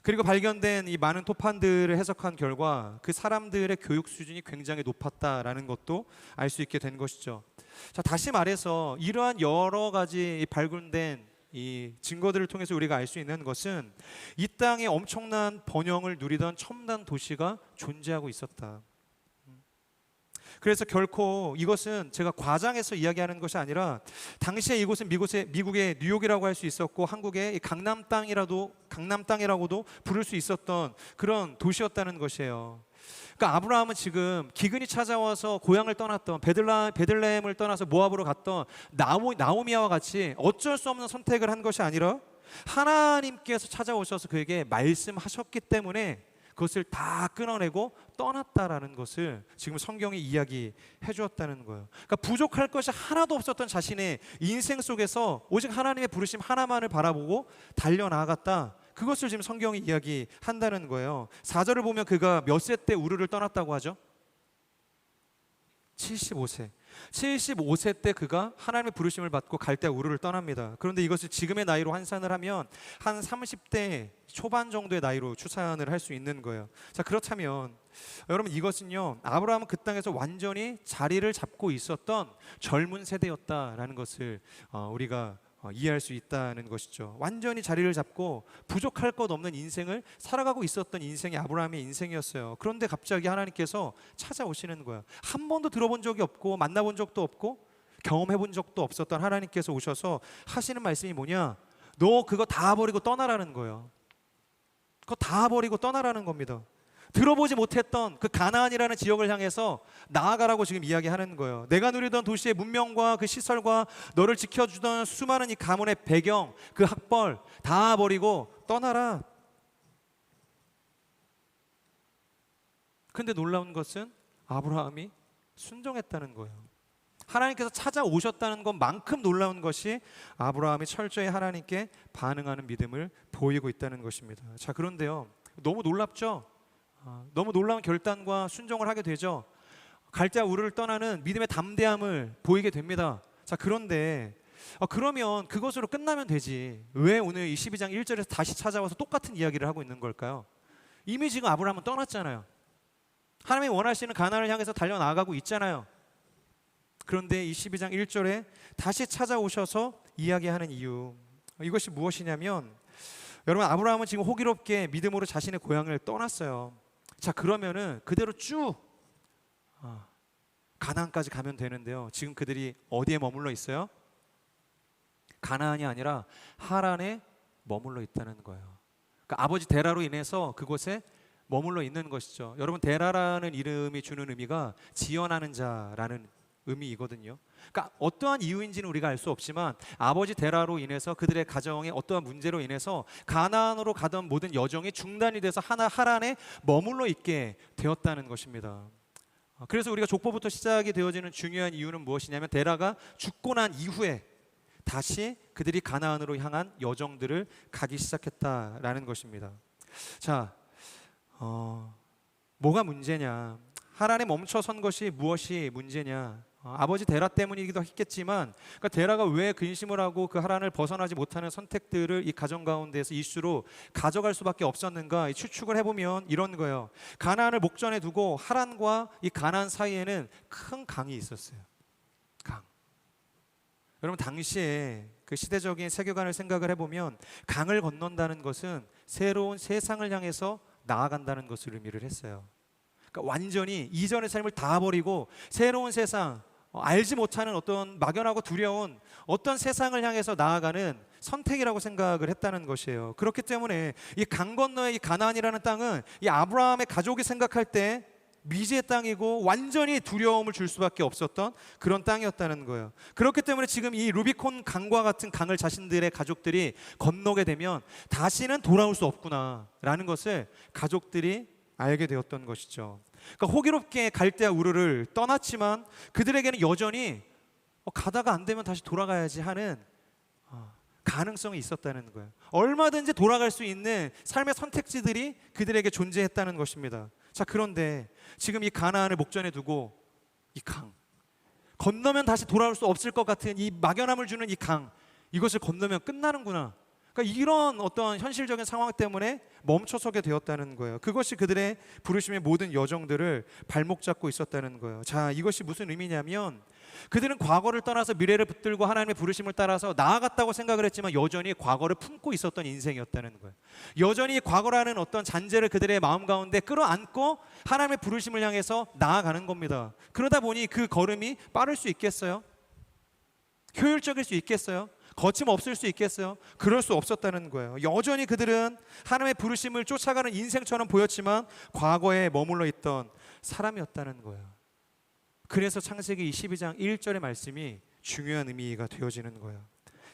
그리고 발견된 이 많은 토판들을 해석한 결과 그 사람들의 교육 수준이 굉장히 높았다라는 것도 알 수 있게 된 것이죠. 자, 다시 말해서 이러한 여러 가지 발굴된 이 증거들을 통해서 우리가 알 수 있는 것은 이 땅에 엄청난 번영을 누리던 첨단 도시가 존재하고 있었다. 그래서 결코 이것은 제가 과장해서 이야기하는 것이 아니라, 당시에 이곳은 미국의 뉴욕이라고 할 수 있었고 한국의 강남 땅이라고도 부를 수 있었던 그런 도시였다는 것이에요. 그러니까 아브라함은 지금 기근이 찾아와서 고향을 떠났던 베들레헴을 떠나서 모압으로 갔던 나오미와 같이 어쩔 수 없는 선택을 한 것이 아니라, 하나님께서 찾아오셔서 그에게 말씀하셨기 때문에 그것을 다 끊어내고 떠났다라는 것을 지금 성경이 이야기해 주었다는 거예요. 그러니까 부족할 것이 하나도 없었던 자신의 인생 속에서 오직 하나님의 부르심 하나만을 바라보고 달려나갔다. 그것을 지금 성경이 이야기한다는 거예요. 4절을 보면 그가 몇 세 때 우르를 떠났다고 하죠? 75세. 75세 때 그가 하나님의 부르심을 받고 갈대아 우르를 떠납니다. 그런데 이것을 지금의 나이로 환산을 하면 한 30대 초반 정도의 나이로 추산을 할 수 있는 거예요. 자, 그렇다면 여러분, 이것은요, 아브라함은 그 땅에서 완전히 자리를 잡고 있었던 젊은 세대였다라는 것을 우리가 이해할 수 있다는 것이죠. 완전히 자리를 잡고 부족할 것 없는 인생을 살아가고 있었던 인생이 아브라함의 인생이었어요. 그런데 갑자기 하나님께서 찾아오시는 거야. 한 번도 들어본 적이 없고 만나본 적도 없고 경험해 본 적도 없었던 하나님께서 오셔서 하시는 말씀이 뭐냐? 너 그거 다 버리고 떠나라는 거예요. 그거 다 버리고 떠나라는 겁니다. 들어보지 못했던 그 가나안이라는 지역을 향해서 나아가라고 지금 이야기하는 거예요. 내가 누리던 도시의 문명과 그 시설과 너를 지켜주던 수많은 이 가문의 배경, 그 학벌 다 버리고 떠나라. 근데 놀라운 것은 아브라함이 순종했다는 거예요. 하나님께서 찾아오셨다는 것만큼 놀라운 것이 아브라함이 철저히 하나님께 반응하는 믿음을 보이고 있다는 것입니다. 자, 그런데요, 너무 놀랍죠? 너무 놀라운 결단과 순종을 하게 되죠. 갈대아 우르를 떠나는 믿음의 담대함을 보이게 됩니다. 자, 그런데 그러면 그것으로 끝나면 되지. 왜 오늘 이 12장 1절에서 다시 찾아와서 똑같은 이야기를 하고 있는 걸까요? 이미 지금 아브라함은 떠났잖아요. 하나님이 원하시는 가나안을 향해서 달려나가고 있잖아요. 그런데 이 12장 1절에 다시 찾아오셔서 이야기하는 이유, 이것이 무엇이냐면, 여러분, 아브라함은 지금 호기롭게 믿음으로 자신의 고향을 떠났어요. 자, 그러면은 그대로 쭉 가나안까지 가면 되는데요. 지금 그들이 어디에 머물러 있어요? 가나안이 아니라 하란에 머물러 있다는 거예요. 그러니까 아버지 데라로 인해서 그곳에 머물러 있는 것이죠. 여러분, 데라라는 이름이 주는 의미가 지연하는 자라는 의미이거든요. 그러니까 어떠한 이유인지는 우리가 알 수 없지만 아버지 데라로 인해서 그들의 가정에 어떠한 문제로 인해서 가나안으로 가던 모든 여정이 중단이 돼서 하란에 머물러 있게 되었다는 것입니다. 그래서 우리가 족보부터 시작이 되어지는 중요한 이유는 무엇이냐면, 데라가 죽고 난 이후에 다시 그들이 가나안으로 향한 여정들을 가기 시작했다라는 것입니다. 자, 뭐가 문제냐? 하란에 멈춰선 것이 무엇이 문제냐? 아버지 데라 때문이기도 했겠지만, 그러니까 데라가 왜 근심을 하고 그 하란을 벗어나지 못하는 선택들을 이 가정 가운데에서 이슈로 가져갈 수밖에 없었는가? 이 추측을 해보면 이런 거예요. 가나안을 목전에 두고 하란과 이 가나안 사이에는 큰 강이 있었어요. 강. 여러분, 당시에 그 시대적인 세계관을 생각을 해보면 강을 건넌다는 것은 새로운 세상을 향해서 나아간다는 것을 의미를 했어요. 그러니까 완전히 이전의 삶을 다 버리고 새로운 세상, 알지 못하는 어떤 막연하고 두려운 어떤 세상을 향해서 나아가는 선택이라고 생각을 했다는 것이에요. 그렇기 때문에 이 강 건너의 이 가나안이라는 땅은 이 아브라함의 가족이 생각할 때 미지의 땅이고 완전히 두려움을 줄 수밖에 없었던 그런 땅이었다는 거예요. 그렇기 때문에 지금 이 루비콘 강과 같은 강을 자신들의 가족들이 건너게 되면 다시는 돌아올 수 없구나라는 것을 가족들이 알게 되었던 것이죠. 그러니까 호기롭게 갈대아 우르를 떠났지만 그들에게는 여전히 가다가 안 되면 다시 돌아가야지 하는 가능성이 있었다는 거예요. 얼마든지 돌아갈 수 있는 삶의 선택지들이 그들에게 존재했다는 것입니다. 자, 그런데 지금 이 가나안을 목전에 두고 이 강, 건너면 다시 돌아올 수 없을 것 같은 이 막연함을 주는 이 강, 이것을 건너면 끝나는구나. 그러니까 이런 어떤 현실적인 상황 때문에 멈춰서게 되었다는 거예요. 그것이 그들의 부르심의 모든 여정들을 발목 잡고 있었다는 거예요. 자, 이것이 무슨 의미냐면, 그들은 과거를 떠나서 미래를 붙들고 하나님의 부르심을 따라서 나아갔다고 생각을 했지만 여전히 과거를 품고 있었던 인생이었다는 거예요. 여전히 과거라는 어떤 잔재를 그들의 마음 가운데 끌어안고 하나님의 부르심을 향해서 나아가는 겁니다. 그러다 보니 그 걸음이 빠를 수 있겠어요? 효율적일 수 있겠어요? 거침없을 수 있겠어요? 그럴 수 없었다는 거예요. 여전히 그들은 하나님의 부르심을 쫓아가는 인생처럼 보였지만 과거에 머물러 있던 사람이었다는 거예요. 그래서 창세기 22장 1절의 말씀이 중요한 의미가 되어지는 거예요.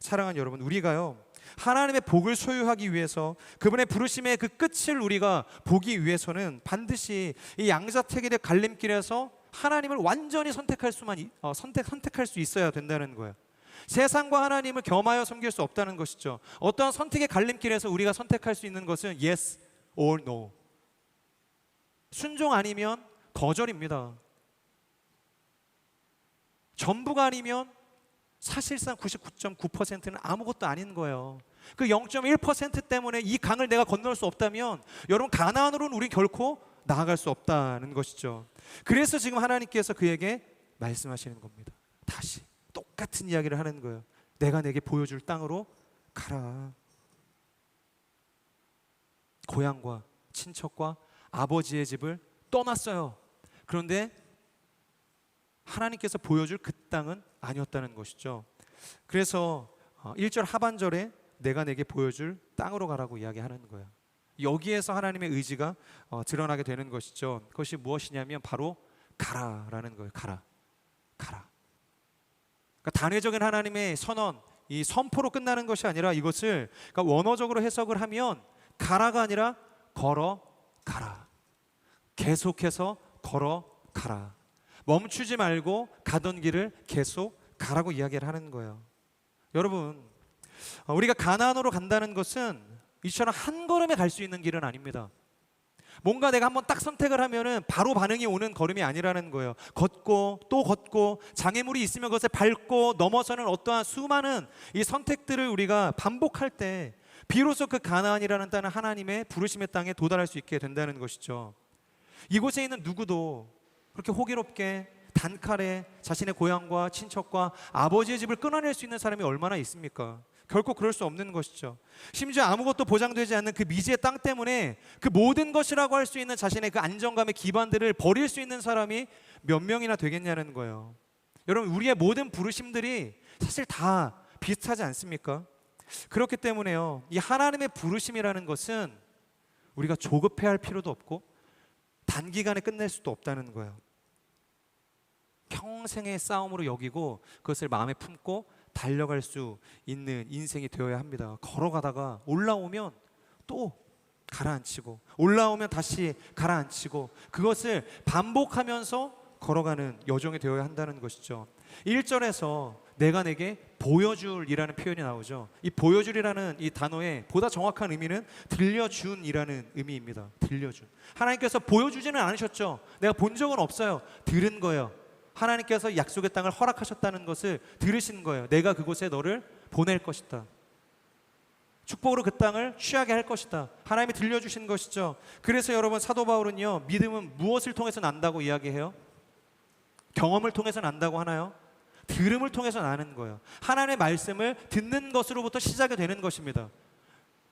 사랑하는 여러분, 우리가요, 하나님의 복을 소유하기 위해서, 그분의 부르심의 그 끝을 우리가 보기 위해서는 반드시 이 양자택일의 갈림길에서 하나님을 완전히 선택할 수 있어야 된다는 거예요. 세상과 하나님을 겸하여 섬길 수 없다는 것이죠. 어떠한 선택의 갈림길에서 우리가 선택할 수 있는 것은 yes or no. 순종 아니면 거절입니다. 전부가 아니면 사실상 99.9%는 아무것도 아닌 거예요. 그 0.1% 때문에 이 강을 내가 건널 수 없다면 여러분 가나안으로는 우리 결코 나아갈 수 없다는 것이죠. 그래서 지금 하나님께서 그에게 말씀하시는 겁니다. 다시 똑같은 이야기를 하는 거예요. 내가 내게 보여줄 땅으로 가라. 고향과 친척과 아버지의 집을 떠났어요. 그런데 하나님께서 보여줄 그 땅은 아니었다는 것이죠. 그래서 1절 하반절에 내가 내게 보여줄 땅으로 가라고 이야기하는 거예요. 여기에서 하나님의 의지가 드러나게 되는 것이죠. 그것이 무엇이냐면 바로 가라라는 거예요. 가라. 그러니까 단회적인 하나님의 선언, 이 선포로 끝나는 것이 아니라 이것을 그러니까 원어적으로 해석을 하면 가라가 아니라 걸어가라. 계속해서 걸어가라. 멈추지 말고 가던 길을 계속 가라고 이야기를 하는 거예요. 여러분, 우리가 가나안으로 간다는 것은 이처럼 한 걸음에 갈 수 있는 길은 아닙니다. 뭔가 내가 한번 딱 선택을 하면은 바로 반응이 오는 걸음이 아니라는 거예요. 걷고 또 걷고 장애물이 있으면 그것을 밟고 넘어서는 어떠한 수많은 이 선택들을 우리가 반복할 때 비로소 그 가나안이라는 땅은 하나님의 부르심의 땅에 도달할 수 있게 된다는 것이죠. 이곳에 있는 누구도 그렇게 호기롭게 단칼에 자신의 고향과 친척과 아버지의 집을 끊어낼 수 있는 사람이 얼마나 있습니까? 결코 그럴 수 없는 것이죠. 심지어 아무것도 보장되지 않는 그 미지의 땅 때문에 그 모든 것이라고 할 수 있는 자신의 그 안정감의 기반들을 버릴 수 있는 사람이 몇 명이나 되겠냐는 거예요. 여러분, 우리의 모든 부르심들이 사실 다 비슷하지 않습니까? 그렇기 때문에요, 이 하나님의 부르심이라는 것은 우리가 조급해할 필요도 없고 단기간에 끝낼 수도 없다는 거예요. 평생의 싸움으로 여기고 그것을 마음에 품고 달려갈 수 있는 인생이 되어야 합니다. 걸어가다가 올라오면 또 가라앉히고 올라오면 다시 가라앉히고 그것을 반복하면서 걸어가는 여정이 되어야 한다는 것이죠. 1절에서 내가 내게 보여줄이라는 표현이 나오죠. 이 보여줄이라는 이 단어의 보다 정확한 의미는 들려준이라는 의미입니다. 들려준. 하나님께서 보여주지는 않으셨죠. 내가 본 적은 없어요. 들은 거예요. 하나님께서 약속의 땅을 허락하셨다는 것을 들으신 거예요. 내가 그곳에 너를 보낼 것이다. 축복으로 그 땅을 취하게 할 것이다. 하나님이 들려주신 것이죠. 그래서 여러분, 사도 바울은요, 믿음은 무엇을 통해서 난다고 이야기해요? 경험을 통해서 난다고 하나요? 들음을 통해서 나는 거예요. 하나님의 말씀을 듣는 것으로부터 시작이 되는 것입니다.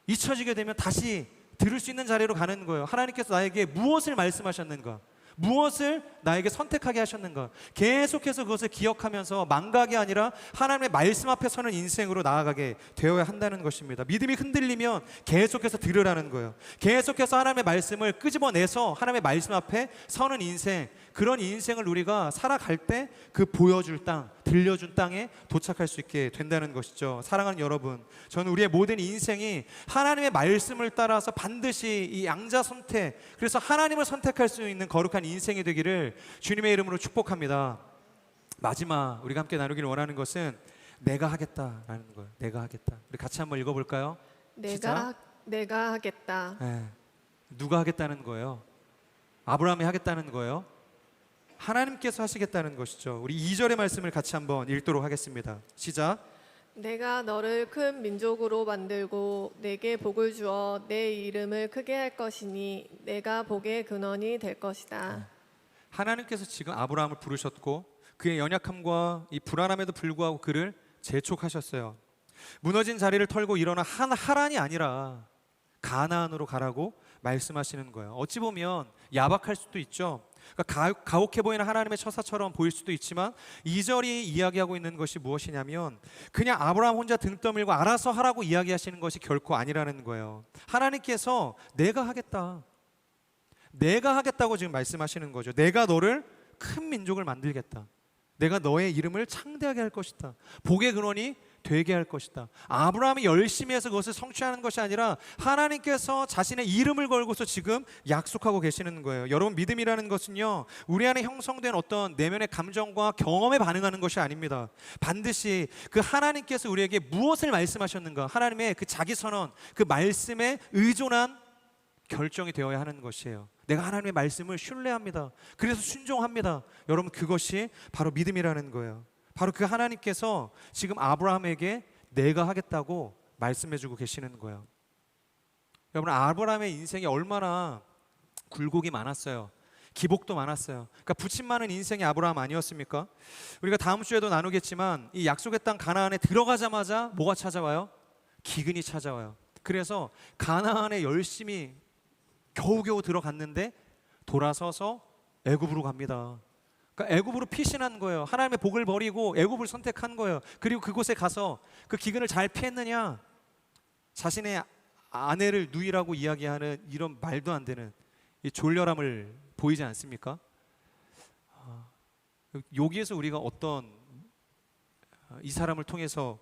잊혀지게 되면 다시 들을 수 있는 자리로 가는 거예요. 하나님께서 나에게 무엇을 말씀하셨는가? 무엇을 나에게 선택하게 하셨는가? 계속해서 그것을 기억하면서 망각이 아니라 하나님의 말씀 앞에 서는 인생으로 나아가게 되어야 한다는 것입니다. 믿음이 흔들리면 계속해서 들으라는 거예요. 계속해서 하나님의 말씀을 끄집어내서 하나님의 말씀 앞에 서는 인생, 그런 인생을 우리가 살아갈 때 그 보여줄 땅, 들려준 땅에 도착할 수 있게 된다는 것이죠. 사랑하는 여러분, 저는 우리의 모든 인생이 하나님의 말씀을 따라서 반드시 이 양자 선택, 그래서 하나님을 선택할 수 있는 거룩한 인생이 되기를 주님의 이름으로 축복합니다. 마지막 우리가 함께 나누기를 원하는 것은 내가 하겠다라는 거예요. 내가 하겠다. 우리 같이 한번 읽어볼까요? 내가 하겠다. 네. 누가 하겠다는 거예요? 아브라함이 하겠다는 거예요? 하나님께서 하시겠다는 것이죠. 우리 2절의 말씀을 같이 한번 읽도록 하겠습니다. 시작. 내가 너를 큰 민족으로 만들고 내게 복을 주어 내 이름을 크게 할 것이니 내가 복의 근원이 될 것이다. 하나님께서 지금 아브라함을 부르셨고 그의 연약함과 이 불안함에도 불구하고 그를 재촉하셨어요. 무너진 자리를 털고 일어나 하란이 아니라 가나안으로 가라고 말씀하시는 거예요. 어찌 보면 야박할 수도 있죠. 그러니까 가혹해 보이는 하나님의 처사처럼 보일 수도 있지만 2절이 이야기하고 있는 것이 무엇이냐면 그냥 아브라함 혼자 등 떠밀고 알아서 하라고 이야기하시는 것이 결코 아니라는 거예요. 하나님께서 내가 하겠다고 지금 말씀하시는 거죠. 내가 너를 큰 민족을 만들겠다. 내가 너의 이름을 창대하게 할 것이다. 복의 근원이 되게 할 것이다. 아브라함이 열심히 해서 그것을 성취하는 것이 아니라 하나님께서 자신의 이름을 걸고서 지금 약속하고 계시는 거예요. 여러분, 믿음이라는 것은요, 우리 안에 형성된 어떤 내면의 감정과 경험에 반응하는 것이 아닙니다. 반드시 그 하나님께서 우리에게 무엇을 말씀하셨는가, 하나님의 그 자기 선언, 그 말씀에 의존한 결정이 되어야 하는 것이에요. 내가 하나님의 말씀을 신뢰합니다. 그래서 순종합니다. 여러분, 그것이 바로 믿음이라는 거예요. 바로 그 하나님께서 지금 아브라함에게 내가 하겠다고 말씀해주고 계시는 거예요. 여러분, 아브라함의 인생이 얼마나 굴곡이 많았어요. 기복도 많았어요. 그러니까 부침 많은 인생이 아브라함 아니었습니까? 우리가 다음 주에도 나누겠지만 이 약속의 땅 가나안에 들어가자마자 뭐가 찾아와요? 기근이 찾아와요. 그래서 가나안에 열심히 겨우겨우 들어갔는데 돌아서서 애굽으로 갑니다. 그러니까 애굽으로 피신한 거예요. 하나님의 복을 버리고 애굽을 선택한 거예요. 그리고 그곳에 가서 그 기근을 잘 피했느냐? 자신의 아내를 누이라고 이야기하는 이런 말도 안 되는 이 졸렬함을 보이지 않습니까? 여기에서 우리가 어떤 이 사람을 통해서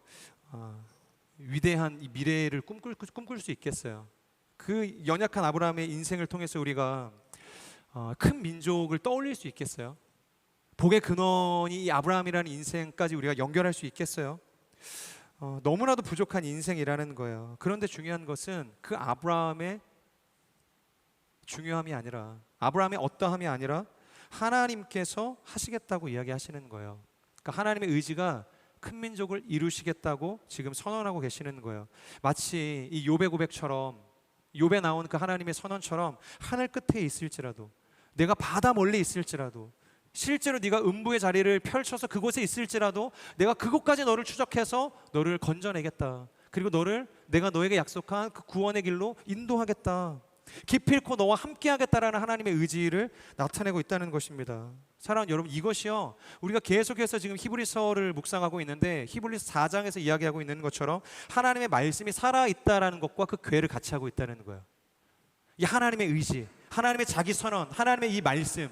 위대한 이 미래를 꿈꿀 수 있겠어요. 그 연약한 아브라함의 인생을 통해서 우리가 큰 민족을 떠올릴 수 있겠어요. 복의 근원이 이 아브라함이라는 인생까지 우리가 연결할 수 있겠어요. 너무나도 부족한 인생이라는 거예요. 그런데 중요한 것은 그 아브라함의 중요함이 아니라, 아브라함의 어떠함이 아니라 하나님께서 하시겠다고 이야기하시는 거예요. 그러니까 하나님의 의지가 큰 민족을 이루시겠다고 지금 선언하고 계시는 거예요. 마치 이 욥의 고백처럼, 욥에 나온 그 하나님의 선언처럼 하늘 끝에 있을지라도, 내가 바다 멀리 있을지라도, 실제로 네가 음부의 자리를 펼쳐서 그곳에 있을지라도 내가 그곳까지 너를 추적해서 너를 건져내겠다. 그리고 내가 너에게 약속한 그 구원의 길로 인도하겠다. 기필코 너와 함께하겠다라는 하나님의 의지를 나타내고 있다는 것입니다. 사랑하는 여러분, 이것이요, 우리가 계속해서 지금 히브리서를 묵상하고 있는데 히브리서 4장에서 이야기하고 있는 것처럼 하나님의 말씀이 살아있다라는 것과 그 궤를 같이 하고 있다는 거예요. 이 하나님의 의지, 하나님의 자기 선언, 하나님의 이 말씀,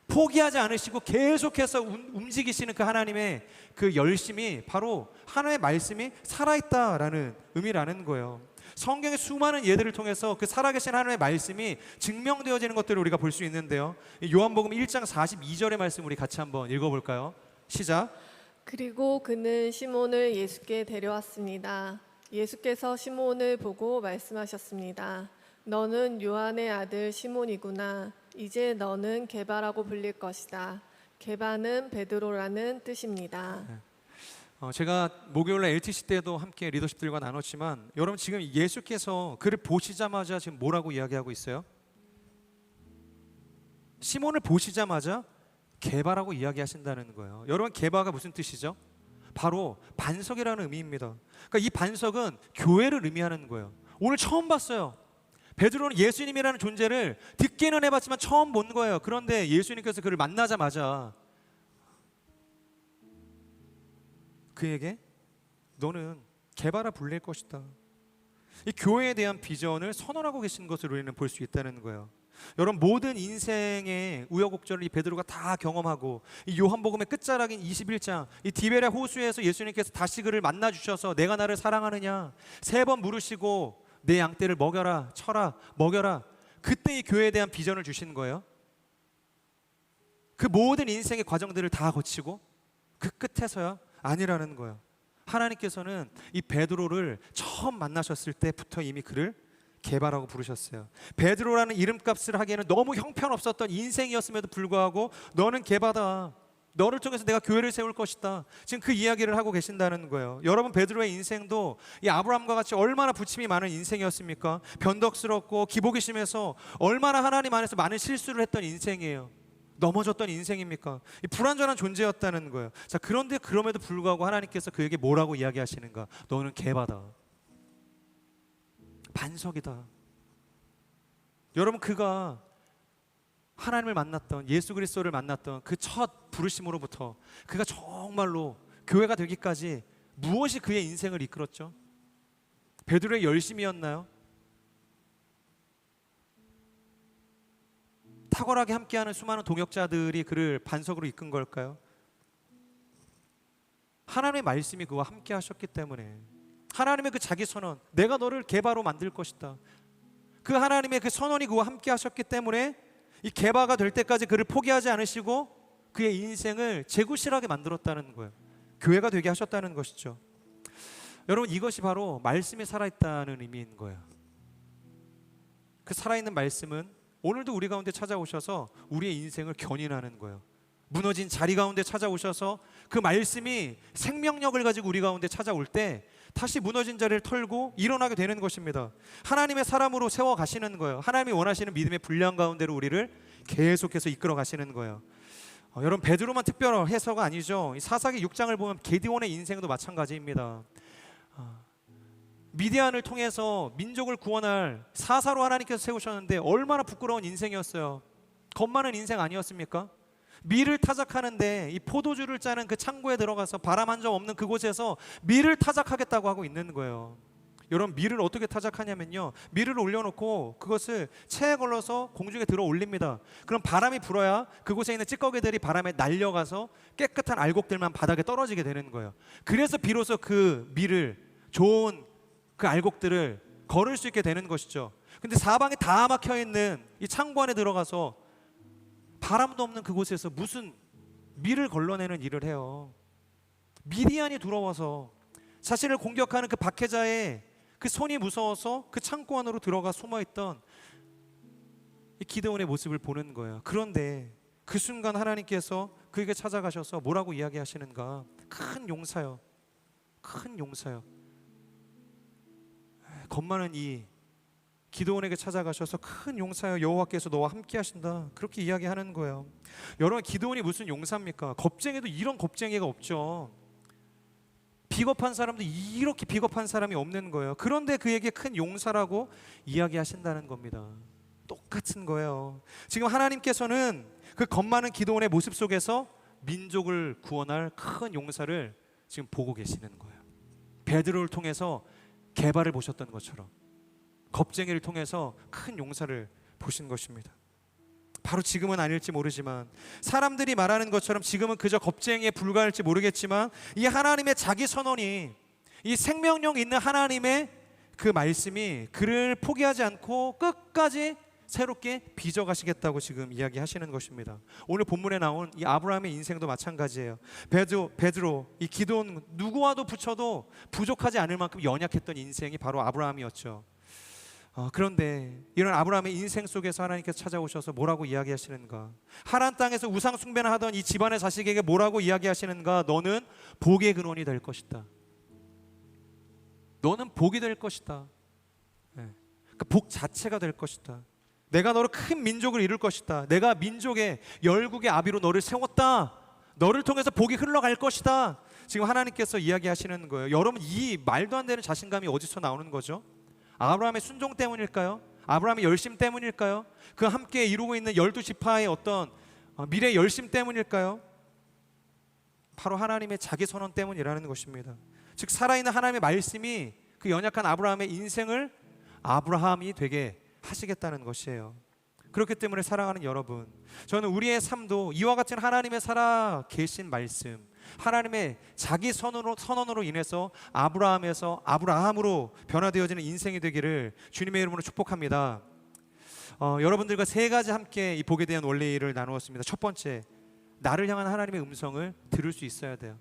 포기하지 않으시고 계속해서 움직이시는 그 하나님의 그 열심이 바로 하나님의 말씀이 살아있다라는 의미라는 거예요. 성경의 수많은 예들을 통해서 그 살아계신 하나님의 말씀이 증명되어지는 것들을 우리가 볼 수 있는데요. 요한복음 1장 42절의 말씀 우리 같이 한번 읽어볼까요? 시작. 그리고 그는 시몬을 예수께 데려왔습니다. 예수께서 시몬을 보고 말씀하셨습니다. 너는 요한의 아들 시몬이구나. 이제 너는 게바라고 불릴 것이다. 게바는 베드로라는 뜻입니다. 제가 목요일날 LTC 때도 함께 리더십들과 나눴지만 여러분, 지금 예수께서 그를 보시자마자 지금 뭐라고 이야기하고 있어요? 시몬을 보시자마자 게바라고 이야기하신다는 거예요. 여러분, 게바가 무슨 뜻이죠? 바로 반석이라는 의미입니다. 그러니까 이 반석은 교회를 의미하는 거예요. 오늘 처음 봤어요. 베드로는 예수님이라는 존재를 듣기는 해봤지만 처음 본 거예요. 그런데 예수님께서 그를 만나자마자 그에게 너는 게바라 불릴 것이다. 이 교회에 대한 비전을 선언하고 계신 것을 우리는 볼 수 있다는 거예요. 여러분, 모든 인생의 우여곡절을 이 베드로가 다 경험하고 이 요한복음의 끝자락인 21장 이 디베랴 호수에서 예수님께서 다시 그를 만나 주셔서 내가 나를 사랑하느냐 3번 물으시고 내 양떼를 먹여라, 쳐라, 먹여라. 그때 이 교회에 대한 비전을 주신 거예요. 그 모든 인생의 과정들을 다 거치고 그 끝에서야 아니라는 거예요. 하나님께서는 이 베드로를 처음 만나셨을 때부터 이미 그를 게바라고 부르셨어요. 베드로라는 이름값을 하기에는 너무 형편없었던 인생이었음에도 불구하고 너는 게바다. 너를 통해서 내가 교회를 세울 것이다. 지금 그 이야기를 하고 계신다는 거예요. 여러분, 베드로의 인생도 이 아브라함과 같이 얼마나 부침이 많은 인생이었습니까? 변덕스럽고 기복이 심해서 얼마나 하나님 안에서 많은 실수를 했던 인생이에요. 넘어졌던 인생입니까? 이 불완전한 존재였다는 거예요. 자, 그런데 그럼에도 불구하고 하나님께서 그에게 뭐라고 이야기하시는가? 너는 게바다. 반석이다. 여러분, 그가 하나님을 만났던, 예수 그리스도를 만났던 그 첫 부르심으로부터 그가 정말로 교회가 되기까지 무엇이 그의 인생을 이끌었죠? 베드로의 열심이었나요? 탁월하게 함께하는 수많은 동역자들이 그를 반석으로 이끈 걸까요? 하나님의 말씀이 그와 함께 하셨기 때문에, 하나님의 그 자기 선언, 내가 너를 게바로 만들 것이다, 그 하나님의 그 선언이 그와 함께 하셨기 때문에 이 게바가 될 때까지 그를 포기하지 않으시고 그의 인생을 재구실하게 만들었다는 거예요. 교회가 되게 하셨다는 것이죠. 여러분, 이것이 바로 말씀이 살아있다는 의미인 거예요. 그 살아있는 말씀은 오늘도 우리 가운데 찾아오셔서 우리의 인생을 견인하는 거예요. 무너진 자리 가운데 찾아오셔서 그 말씀이 생명력을 가지고 우리 가운데 찾아올 때 다시 무너진 자리를 털고 일어나게 되는 것입니다. 하나님의 사람으로 세워 가시는 거예요. 하나님이 원하시는 믿음의 분량 가운데로 우리를 계속해서 이끌어 가시는 거예요. 여러분, 베드로만 특별해서가 아니죠. 이 사사기 6장을 보면 게디온의 인생도 마찬가지입니다. 미디안을 통해서 민족을 구원할 사사로 하나님께서 세우셨는데 얼마나 부끄러운 인생이었어요. 겁 많은 인생 아니었습니까? 밀을 타작하는데 이 포도주를 짜는 그 창고에 들어가서 바람 한 점 없는 그곳에서 밀을 타작하겠다고 하고 있는 거예요. 여러분, 밀을 어떻게 타작하냐면요, 밀을 올려놓고 그것을 체에 걸러서 공중에 들어 올립니다. 그럼 바람이 불어야 그곳에 있는 찌꺼기들이 바람에 날려가서 깨끗한 알곡들만 바닥에 떨어지게 되는 거예요. 그래서 비로소 그 밀을, 좋은 그 알곡들을 걸을 수 있게 되는 것이죠. 근데 사방에 다 막혀 있는 이 창고 안에 들어가서 바람도 없는 그곳에서 무슨 밀을 걸러내는 일을 해요. 미디안이 들어와서 자신을 공격하는 그 박해자의 그 손이 무서워서 그 창고 안으로 들어가 숨어있던 이 기드온의 모습을 보는 거예요. 그런데 그 순간 하나님께서 그에게 찾아가셔서 뭐라고 이야기하시는가? 큰 용사요, 큰 용사요. 겁 많은 이 기드온에게 찾아가셔서 큰 용사여, 여호와께서 너와 함께 하신다, 그렇게 이야기하는 거예요. 여러분, 기드온이 무슨 용사입니까? 겁쟁이도 이런 겁쟁이가 없죠. 비겁한 사람도 이렇게 비겁한 사람이 없는 거예요. 그런데 그에게 큰 용사라고 이야기하신다는 겁니다. 똑같은 거예요. 지금 하나님께서는 그 겁 많은 기드온의 모습 속에서 민족을 구원할 큰 용사를 지금 보고 계시는 거예요. 베드로를 통해서 개발을 보셨던 것처럼 겁쟁이를 통해서 큰 용사를 보신 것입니다. 바로 지금은 아닐지 모르지만, 사람들이 말하는 것처럼 지금은 그저 겁쟁이에 불과할지 모르겠지만, 이 하나님의 자기 선언이, 이 생명력 있는 하나님의 그 말씀이 그를 포기하지 않고 끝까지 새롭게 빚어가시겠다고 지금 이야기하시는 것입니다. 오늘 본문에 나온 이 아브라함의 인생도 마찬가지예요. 베드로, 이 기드온, 누구와도 붙여도 부족하지 않을 만큼 연약했던 인생이 바로 아브라함이었죠. 그런데 이런 아브라함의 인생 속에서 하나님께서 찾아오셔서 뭐라고 이야기하시는가? 하란 땅에서 우상 숭배를 하던 이 집안의 자식에게 뭐라고 이야기하시는가? 너는 복의 근원이 될 것이다. 너는 복이 될 것이다. 그 복 자체가 될 것이다. 내가 너로 큰 민족을 이룰 것이다. 내가 민족의 열국의 아비로 너를 세웠다. 너를 통해서 복이 흘러갈 것이다. 지금 하나님께서 이야기하시는 거예요. 여러분, 이 말도 안 되는 자신감이 어디서 나오는 거죠? 아브라함의 순종 때문일까요? 아브라함의 열심 때문일까요? 그 함께 이루고 있는 12지파의 어떤 미래 열심 때문일까요? 바로 하나님의 자기 선언 때문이라는 것입니다. 즉, 살아있는 하나님의 말씀이 그 연약한 아브라함의 인생을 아브라함이 되게 하시겠다는 것이에요. 그렇기 때문에 사랑하는 여러분, 저는 우리의 삶도 이와 같은 하나님의 살아 계신 말씀, 하나님의 자기 선언으로 인해서 아브라함에서 아브라함으로 변화되어지는 인생이 되기를 주님의 이름으로 축복합니다. 여러분들과 세 가지 함께 이 복에 대한 원리를 나누었습니다. 첫 번째, 나를 향한 하나님의 음성을 들을 수 있어야 돼요.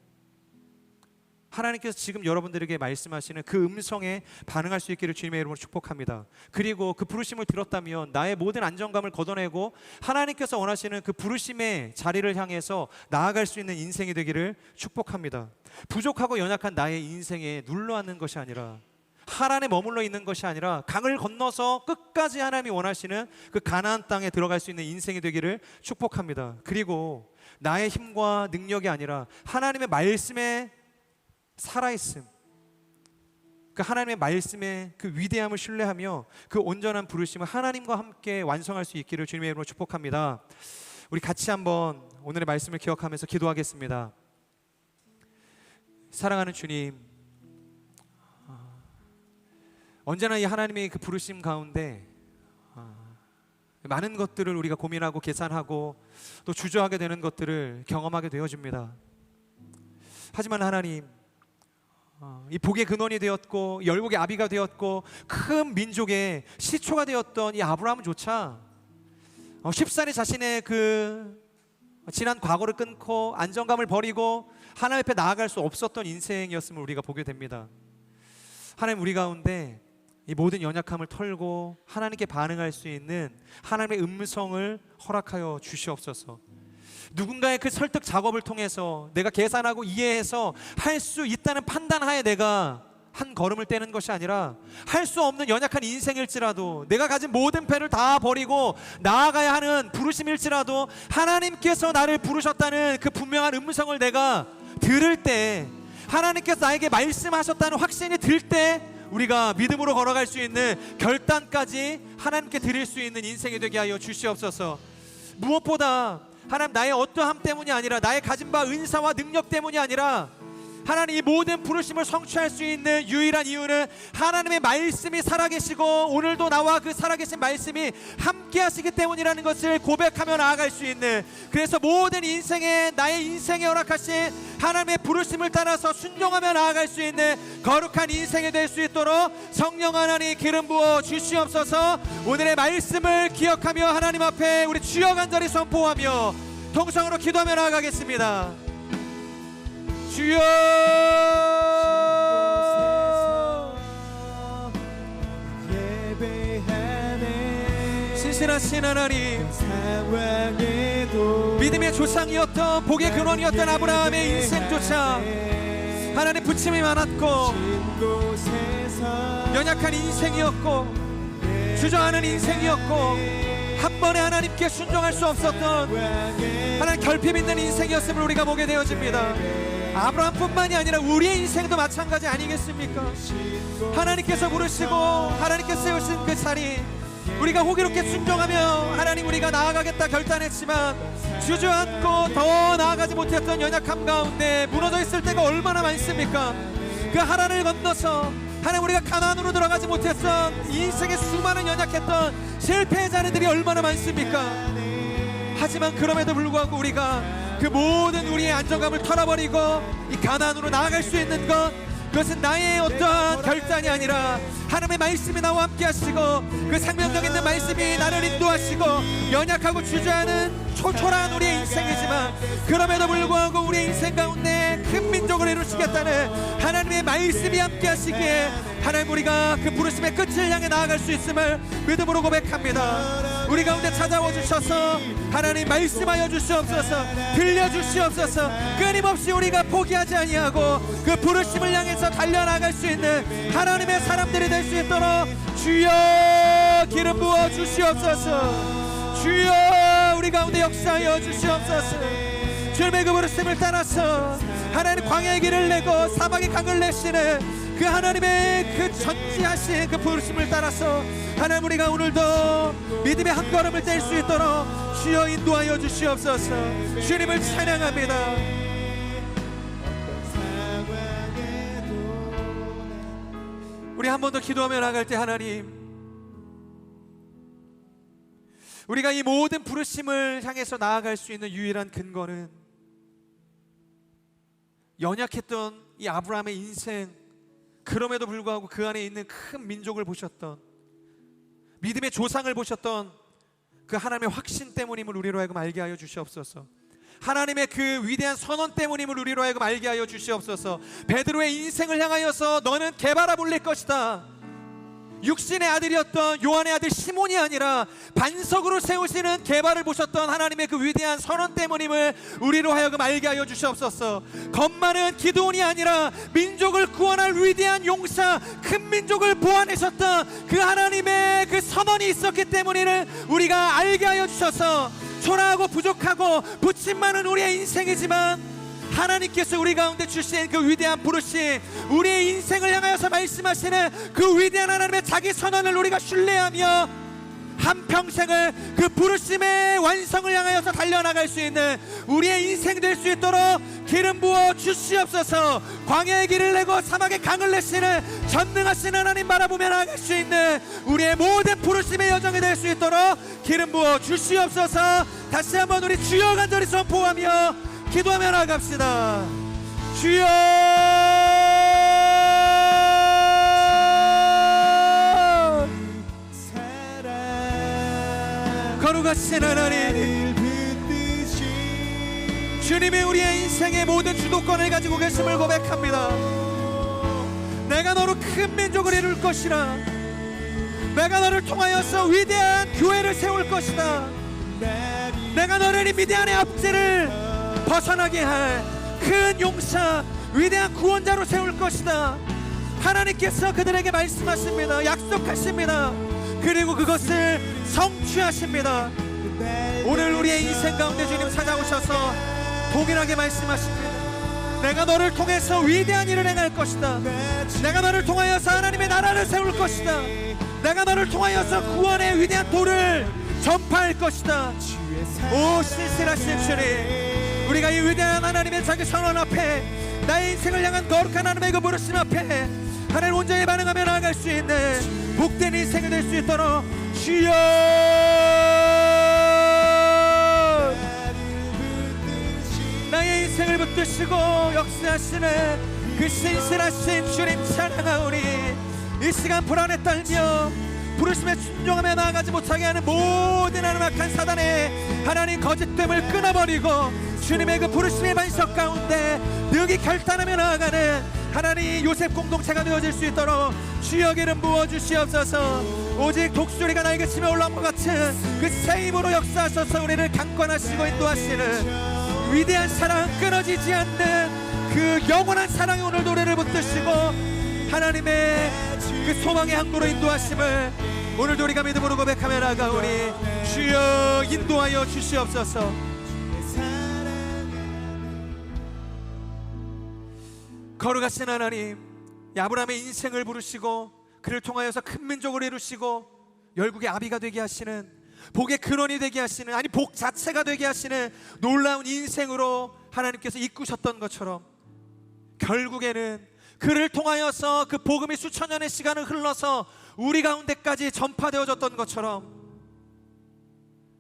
하나님께서 지금 여러분들에게 말씀하시는 그 음성에 반응할 수 있기를 주님의 이름으로 축복합니다. 그리고 그 부르심을 들었다면 나의 모든 안정감을 걷어내고 하나님께서 원하시는 그 부르심의 자리를 향해서 나아갈 수 있는 인생이 되기를 축복합니다. 부족하고 연약한 나의 인생에 눌러앉는 것이 아니라, 하란에 머물러 있는 것이 아니라 강을 건너서 끝까지 하나님이 원하시는 그 가나안 땅에 들어갈 수 있는 인생이 되기를 축복합니다. 그리고 나의 힘과 능력이 아니라 하나님의 말씀에 살아있음, 그 하나님의 말씀의 그 위대함을 신뢰하며 그 온전한 부르심을 하나님과 함께 완성할 수 있기를 주님의 이름으로 축복합니다. 우리 같이 한번 오늘의 말씀을 기억하면서 기도하겠습니다. 사랑하는 주님, 언제나 이 하나님의 그 부르심 가운데 많은 것들을 우리가 고민하고 계산하고 또 주저하게 되는 것들을 경험하게 되어집니다. 하지만 하나님, 이 복의 근원이 되었고 열국의 아비가 되었고 큰 민족의 시초가 되었던 이 아브라함조차 쉽사리 자신의 그 지난 과거를 끊고 안정감을 버리고 하나님 앞에 나아갈 수 없었던 인생이었음을 우리가 보게 됩니다. 하나님, 우리 가운데 이 모든 연약함을 털고 하나님께 반응할 수 있는 하나님의 음성을 허락하여 주시옵소서. 누군가의 그 설득 작업을 통해서 내가 계산하고 이해해서 할 수 있다는 판단하에 내가 한 걸음을 떼는 것이 아니라 할 수 없는 연약한 인생일지라도 내가 가진 모든 패를 다 버리고 나아가야 하는 부르심일지라도 하나님께서 나를 부르셨다는 그 분명한 음성을 내가 들을 때, 하나님께서 나에게 말씀하셨다는 확신이 들 때 우리가 믿음으로 걸어갈 수 있는 결단까지 하나님께 드릴 수 있는 인생이 되게 하여 주시옵소서. 무엇보다 하나님, 나의 어떠함 때문이 아니라, 나의 가진 바 은사와 능력 때문이 아니라, 하나님 이 모든 부르심을 성취할 수 있는 유일한 이유는 하나님의 말씀이 살아계시고 오늘도 나와 그 살아계신 말씀이 함께 하시기 때문이라는 것을 고백하며 나아갈 수 있는, 그래서 모든 인생에, 나의 인생에 허락하신 하나님의 부르심을 따라서 순종하며 나아갈 수 있는 거룩한 인생이 될 수 있도록 성령 하나님 기름 부어 주시옵소서. 오늘의 말씀을 기억하며 하나님 앞에 우리 주여 간절히 선포하며 통성으로 기도하며 나아가겠습니다. 주여, 신실하신 하나님, 믿음의 조상이었던, 복의 근원이었던 아브라함의 인생조차 하나님 부침이 많았고 연약한 인생이었고 주저하는 인생이었고 한 번에 하나님께 순종할 수 없었던 하나님 결핍 있는 인생이었음을 우리가 보게 되어집니다. 아브라함뿐만이 아니라 우리의 인생도 마찬가지 아니겠습니까? 하나님께서 부르시고 하나님께서 세우신 그 자리, 우리가 호기롭게 순종하며 하나님 우리가 나아가겠다 결단했지만 주저앉고 더 나아가지 못했던 연약함 가운데 무너져 있을 때가 얼마나 많습니까? 그 하나를 건너서 하나님 우리가 가나안으로 들어가지 못했던 인생의 수많은 연약했던 실패의 자리들이 얼마나 많습니까? 하지만 그럼에도 불구하고 우리가 그 모든 우리의 안정감을 털어버리고 이 가나안으로 나아갈 수 있는 것, 그것은 나의 어떠한 결단이 아니라 하나님의 말씀이 나와 함께 하시고 그 생명력 있는 말씀이 나를 인도하시고 연약하고 주저하는 초라한 우리의 인생이지만 그럼에도 불구하고 우리의 인생 가운데 큰 민족을 이루시겠다는 하나님의 말씀이 함께 하시기에 하나님 우리가 그 부르심의 끝을 향해 나아갈 수 있음을 믿음으로 고백합니다. 우리 가운데 찾아와 주셔서 하나님 말씀하여 주시옵소서, 들려주시옵소서. 끊임없이 우리가 포기하지 아니하고 그 부르심을 향해서 달려나갈 수 있는 하나님의 사람들이 될 수 있도록 주여 기름 부어 주시옵소서. 주여 우리 가운데 역사하여 주시옵소서. 주님의 그 부르심을 따라서 하나님 광야의 길을 내고 사막의 강을 내시는 그 하나님의 그 전지하신 그 부르심을 따라서 하나님 우리가 오늘도 믿음의 한 걸음을 뗄 수 있도록 주여 인도하여 주시옵소서. 주님을 찬양합니다. 우리 한 번 더 기도하며 나갈 때 하나님, 우리가 이 모든 부르심을 향해서 나아갈 수 있는 유일한 근거는 연약했던 이 아브라함의 인생, 그럼에도 불구하고 그 안에 있는 큰 민족을 보셨던, 믿음의 조상을 보셨던 그 하나님의 확신 때문임을 우리로 하여금 알게 하여 주시옵소서. 하나님의 그 위대한 선언 때문임을 우리로 하여금 알게 하여 주시옵소서. 베드로의 인생을 향하여서 너는 개바라 불릴 것이다, 육신의 아들이었던 요한의 아들 시몬이 아니라 반석으로 세우시는 개바를 보셨던 하나님의 그 위대한 선언 때문임을 우리로 하여금 알게 하여 주시옵소서. 겁 많은 기드온이 아니라 민족을 구원할 위대한 용사, 큰 민족을 보아내셨던 그 하나님의 그 선언이 있었기 때문임을 우리가 알게 하여 주셔서 초라하고 부족하고 부침 많은 우리의 인생이지만 하나님께서 우리 가운데 주신 그 위대한 부르심, 우리의 인생을 향하여서 말씀하시는 그 위대한 하나님의 자기 선언을 우리가 신뢰하며 한평생을 그 부르심의 완성을 향하여서 달려나갈 수 있는 우리의 인생 될 수 있도록 기름 부어 주시옵소서. 광야의 길을 내고 사막의 강을 내시는 전능하신 하나님 바라보며 나갈 수 있는 우리의 모든 부르심의 여정이 될 수 있도록 기름 부어 주시옵소서. 다시 한번 우리 주여 간절히 선포하며 기도하며 나갑시다. 주여, 거룩하신 하나님, 주님이 우리의 인생의 모든 주도권을 가지고 계심을 고백합니다. 내가 너로 큰 민족을 이룰 것이라, 내가 너를 통하여서 위대한 교회를 세울 것이다. 내가 너를 이 미디안의 압제를 벗어나게 할 큰 용사, 위대한 구원자로 세울 것이다. 하나님께서 그들에게 말씀하십니다. 약속하십니다. 그리고 그것을 성취하십니다. 오늘 우리의 인생 가운데 주님 찾아오셔서 동일하게 말씀하십니다. 내가 너를 통해서 위대한 일을 행할 것이다. 내가 너를 통하여서 하나님의 나라를 세울 것이다. 내가 너를 통하여서 구원의 위대한 도를 전파할 것이다. 오 신실하신 주님, 우리가 이 위대한 하나님의 자기 선언 앞에, 나의 인생을 향한 거룩한 하나님의 그 부르심 앞에 하나님 온전히 반응하며 나아갈 수 있는 복된 인생이 될 수 있도록 주여 나의 인생을 붙드시고 역사하시는 그 신실하신 주님 찬양하오니, 이 시간 불안에 떨며 부르심에 순종하며 나아가지 못하게 하는 모든 하나님 악한 사단의 하나님 거짓됨을 끊어버리고 주님의 그 부르심의 반석 가운데 능히 결단하며 나아가는 하나님 요셉 공동체가 되어질 수 있도록 주여 기름 부어주시옵소서. 오직 독수리가 날개치며 올라온 것 같은 그 새 힘으로 역사하셔서 우리를 강권하시고 인도하시는 위대한 사랑, 끊어지지 않는 그 영원한 사랑의 오늘도 우리를 붙드시고 하나님의 그 소망의 항구로 인도하심을 오늘도 우리가 믿음으로 고백하며 나아가오니 주여 인도하여 주시옵소서. 거룩하신 하나님, 아브라함의 인생을 부르시고 그를 통하여서 큰 민족을 이루시고 열국의 아비가 되게 하시는, 복의 근원이 되게 하시는, 아니 복 자체가 되게 하시는 놀라운 인생으로 하나님께서 이끄셨던 것처럼 결국에는 그를 통하여서 그 복음이 수천 년의 시간을 흘러서 우리 가운데까지 전파되어졌던 것처럼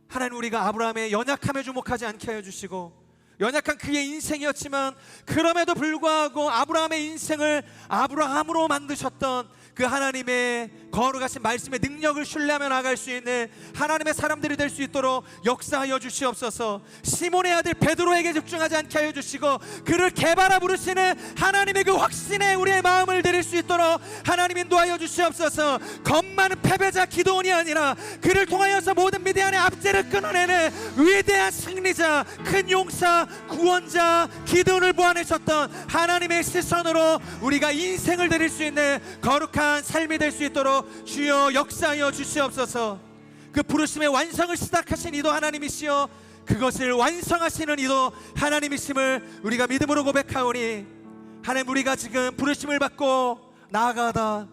하나님, 우리가 아브라함의 연약함에 주목하지 않게 하여 주시고, 연약한 그의 인생이었지만 그럼에도 불구하고 아브라함의 인생을 아브라함으로 만드셨던 그 하나님의 거룩하신 말씀의 능력을 신뢰하며 나아갈 수 있는 하나님의 사람들이 될 수 있도록 역사하여 주시옵소서. 시몬의 아들 베드로에게 집중하지 않게 하여 주시고 그를 개발하 부르시는 하나님의 그 확신에 우리의 마음을 드릴 수 있도록 하나님 인도하여 주시옵소서. 겁 많은 패배자 기도원이 아니라 그를 통하여서 모든 미디안의 압제를 끊어내는 위대한 승리자, 큰 용사, 구원자 기도원을 보완하셨던 하나님의 시선으로 우리가 인생을 드릴 수 있는 거룩한 삶이 될 수 있도록 주여 역사하여 주시옵소서. 그 부르심의 완성을 시작하신 이도 하나님이시여 그것을 완성하시는 이도 하나님이심을 우리가 믿음으로 고백하오니, 하나님, 우리가 지금 부르심을 받고 나아가다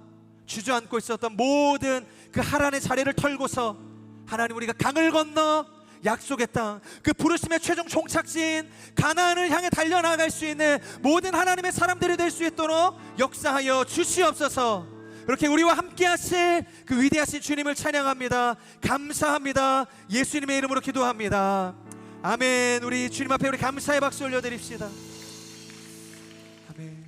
주저앉고 있었던 모든 그 하란의 자리를 털고서 하나님, 우리가 강을 건너 약속의 땅, 그 부르심의 최종 종착지인 가나안을 향해 달려나갈 수 있는 모든 하나님의 사람들이 될 수 있도록 역사하여 주시옵소서. 그렇게 우리와 함께 하실 그 위대하신 주님을 찬양합니다. 감사합니다. 예수님의 이름으로 기도합니다. 아멘. 우리 주님 앞에 우리 감사의 박수 올려드립시다. 아멘.